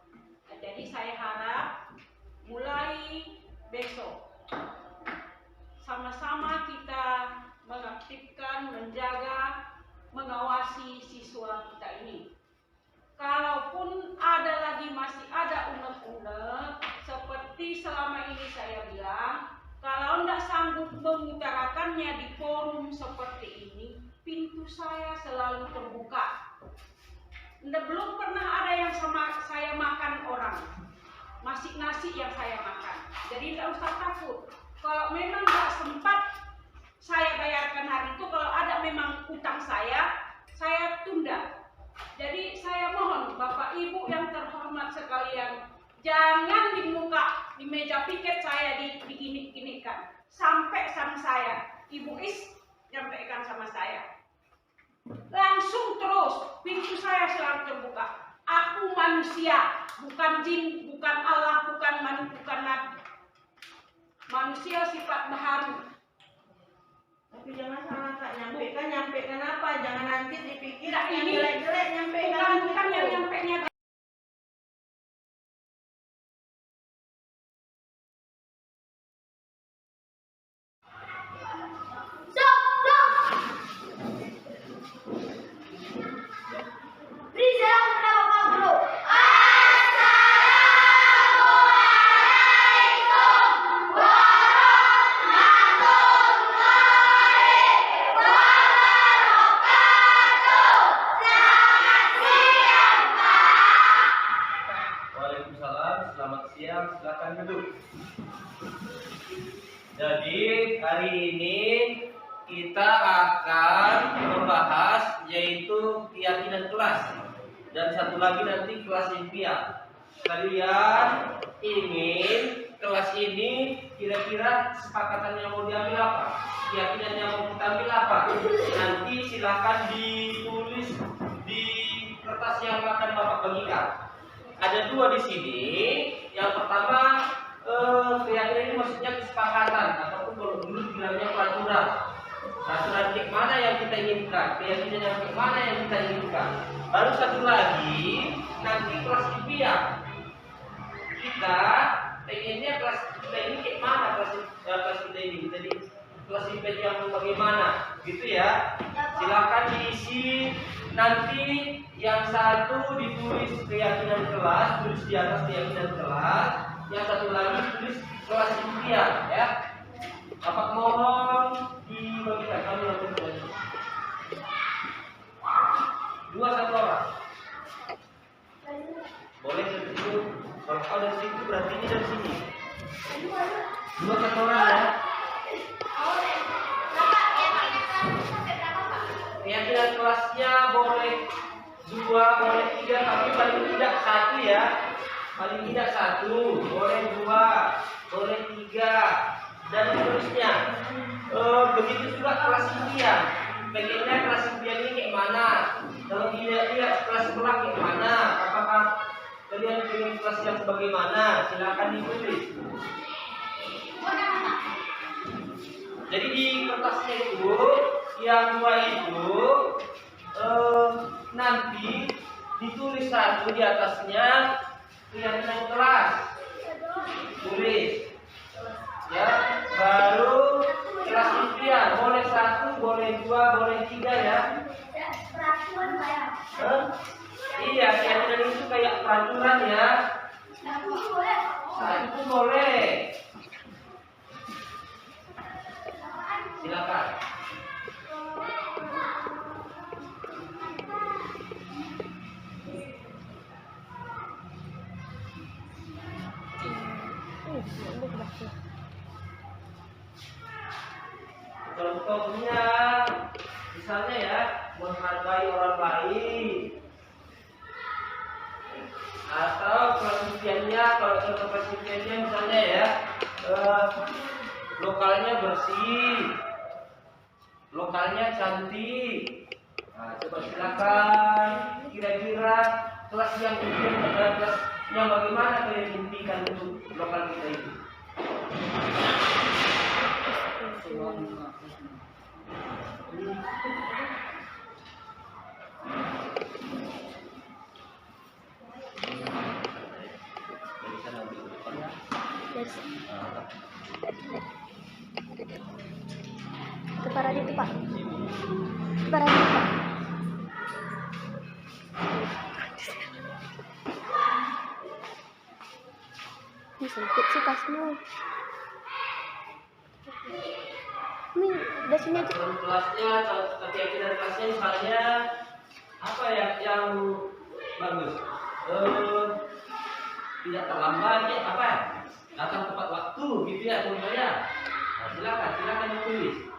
Jadi saya harap mulai besok sama-sama kita mengaktifkan, menjaga, mengawasi siswa kita ini. Kalaupun masih ada unek-unek, seperti selama ini saya bilang, kalau tidak sanggup mengutarakannya di forum seperti ini, pintu saya selalu terbuka. Belum pernah ada yang sama saya makan orang, masih nasi yang saya makan. Jadi tidak usah takut. Kalau memang tidak sempat saya bayarkan hari itu, kalau ada memang utang saya tunda. Jadi saya mohon Bapak Ibu yang terhormat sekalian, jangan di meja piket saya digini-ginikan. Sampai sama saya, Ibu Is nyampaikan sama saya. Langsung terus, pintu saya selalu terbuka. Aku manusia, bukan jin, bukan Allah, bukan nabi. Manusia sifat baharu. Tapi jangan salah Kak, nyampaikan apa? Jangan nanti dipikir Tidak, yang ini jelek-jelek nyampaikan. bukan yang nyampainya. Waalaikumsalam, selamat siang, silakan duduk. Jadi hari ini kita akan membahas yaitu keyakinan kelas dan satu lagi nanti kelas impian. Kalian ingin kelas ini kira-kira kesepakatan yang mau diambil apa? Keyakinan yang mau kita ambil apa? Nanti silahkan ditulis di kertas yang akan Bapak bagikan. Ada dua di sini. Yang pertama keyakinan ini maksudnya kesepakatan ataupun kalau dulu bilangnya peraturan. Peraturan kayak mana yang kita inginkan, keyakinan yang kayak mana yang kita inginkan. Baru satu lagi nanti kelas impian. Kita pengennya kelas kita ini kayak mana kelas kita ini. Jadi kelas impian yang bagaimana, gitu ya. Silakan diisi nanti Yang satu ditulis keyakinan kelas, tulis di atas keyakinan kelas. Yang satu lagi tulis kelas impian, ya. Bapak mohon dibagikan kami yang berbuat. 2 1 orang. Boleh dari situ. Kalau dari situ berarti ini dari sini. 2 1 orang ya. Keyakinan kelasnya boleh 2, boleh 3, tapi paling tidak 1 ya. Paling tidak 1, boleh 2, boleh 3, dan seterusnya. Begitu juga kelas impian. Pengennya kelas impian ini kayak mana? Kalau dilihat kelas sebelah kayak mana? Apakah kalian ingin kelas yang sebagaimana? Silakan ditulis. Jadi di kertasnya itu yang 2 itu nanti ditulis 1 di atasnya keyakinan kelas, tulis ya, baru kelas impian boleh 1, boleh 2, boleh 3 ya. Iya, keyakinan itu kayak peraturan ya. 1 boleh. Silakan. Contohnya, misalnya ya, menghargai orang lain, atau kelas kalau contoh kelas misalnya ya, lokalnya bersih, lokalnya cantik. Nah, coba silakan, kira-kira kelas yang impian adalah kelas yang bagaimana kalian impikan untuk lokal kita ini? Itu parah itu Pak. Itu parah itu Pak. Ini sempit sih tasnya. Ini udah sini aja. Kelasnya, keyakinan kelasnya misalnya apa ya yang bagus? Tidak terlambat ya, apa ya? Datang tepat waktu gitu ya contohnya. Nah, silakan ditulis.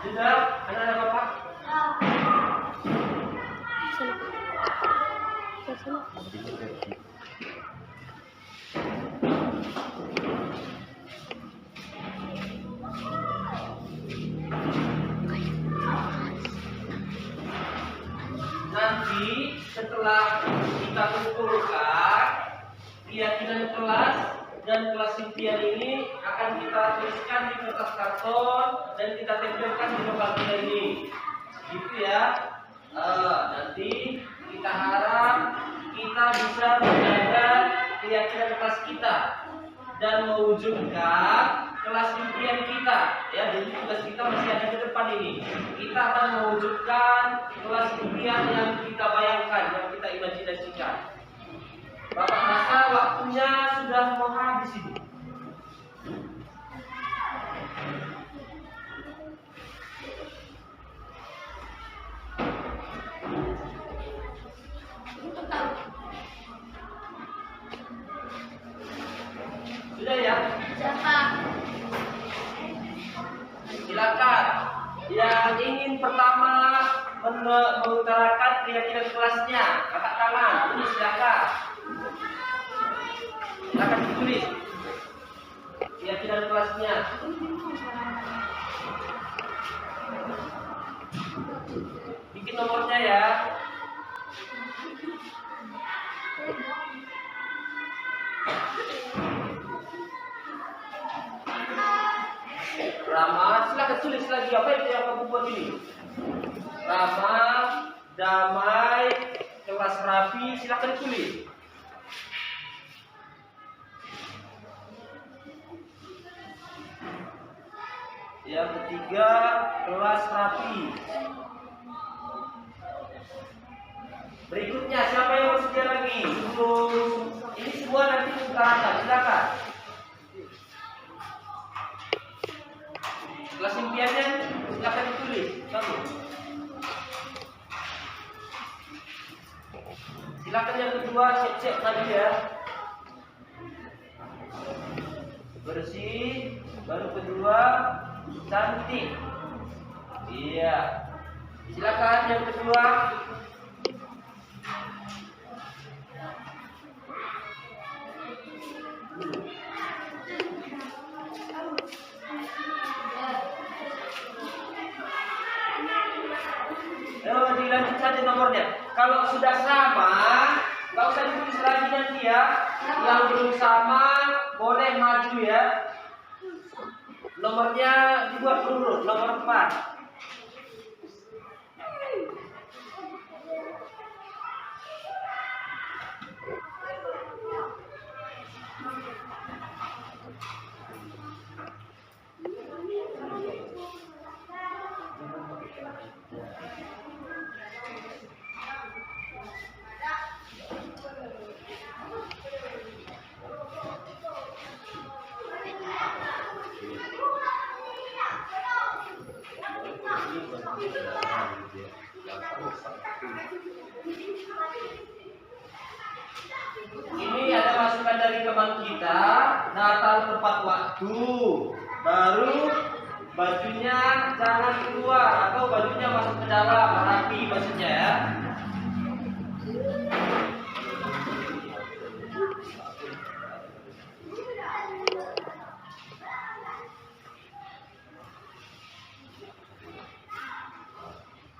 Sudah, anak-anak Bapak? Sana. Ke sana. Nanti setelah kita kumpulkan keyakinan kelas dan kelas impian ini akan kita tuliskan di kertas karton dan kita tempelkan di lokal kita ini, gitu ya. Nanti kita harap kita bisa menjaga keyakinan kelas kita dan mewujudkan kelas impian kita, ya. Jadi tugas kita masih ada ke depan ini. Kita akan mewujudkan kelas impian yang kita bayangkan, yang kita imajinasikan. Bapak rasa waktunya sudah mau habis ini. Sudah ya? Silakan. Yang ingin pertama mengutarakan keyakinan kelasnya, angkat tangan. Ini silakan. Silakan ditulis keyakinan kelasnya. Bikin nomornya ya. Ramah, silakan tulis lagi apa itu yang kamu buat ini. Ramah, damai, kelas rapi, silakan tulis. Yang ketiga, kelas rapi. Berikutnya, siapa yang bersedia lagi? Ini semua nanti mengutarakan, silakan. Kelas impiannya silakan ditulis. Kamu. Silakan yang kedua cek tadi ya. Bersih. Baru kedua cantik. Iya. Silakan yang kedua. Dilanjut saja nomornya. Kalau sudah sama, nggak usah ditulis lagi nanti ya. Yang belum sama boleh maju ya. Nomornya dibuat berurut, nomor 4. Ini ada masukan dari teman kita, datang tepat waktu, baru bajunya jangan keluar atau bajunya masuk ke dalam, rapi maksudnya ya.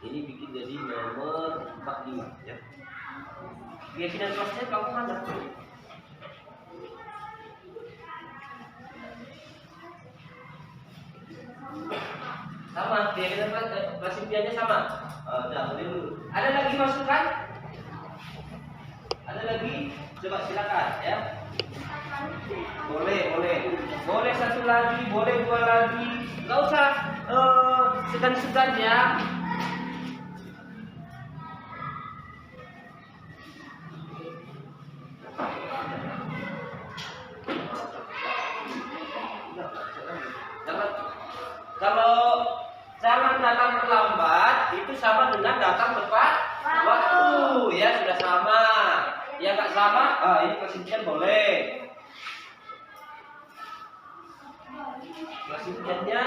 Ini bikin jadi nomor 45 ya. Keyakinan kelasnya kamu ada. Sama, keyakinan kelas impiannya sama. Udah, boleh dulu. Ada lagi masukan? Ada lagi? Coba silakan ya. Boleh satu lagi, boleh 2 lagi. Enggak usah segan-segan ya. Kalau jangan datang terlambat itu sama dengan datang tepat waktu ya, sudah sama. Ya nggak sama, ini kesimpulan boleh. Kesimpulannya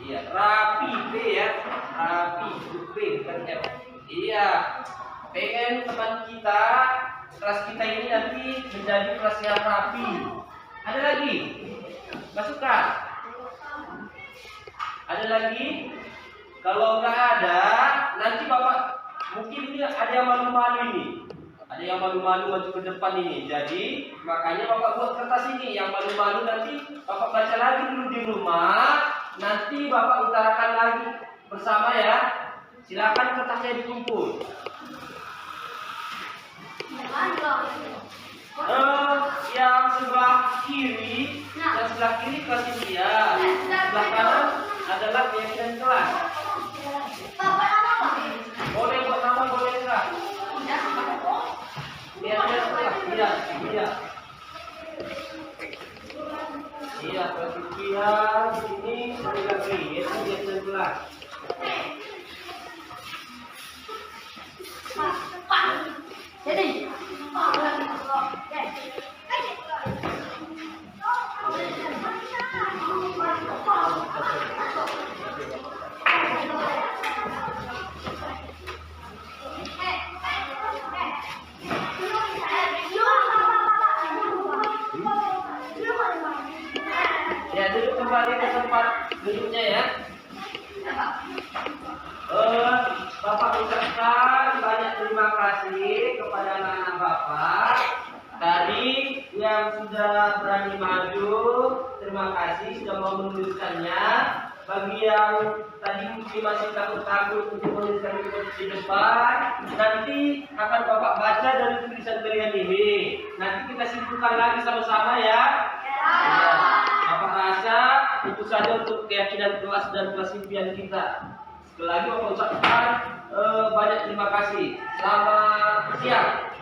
iya rapi B ya, rapi B bukan F. Iya, pengen teman kita kelas kita ini nanti menjadi kelas yang rapi. Ada lagi? Masukan? Ada lagi? Kalau nggak ada, nanti Bapak mungkin ini ada yang malu-malu ini. Ada yang malu-malu maju ke depan ini. Jadi makanya Bapak buat kertas ini. Yang malu-malu nanti Bapak baca lagi dulu di rumah. Nanti Bapak utarakan lagi bersama ya. Silakan kertasnya dikumpul. Yang sebelah kiri, kelas India, sebelah kanan adalah keyakinan kelas. Boleh buat nama, boleh enggak? Keyakinan kelas, iya. Iya, keyakinan ini sekali lagi, itu keyakinan kelas. Jadi, takut untuk menuliskan di depan. Nanti akan Bapak baca dari tulisan kalian ini. Nanti kita simpulkan lagi sama-sama ya. Ya. Bapak rasa itu saja untuk keyakinan kelas dan kelas impian kita. Sekali lagi Bapak ucapkan banyak terima kasih. Selamat siang.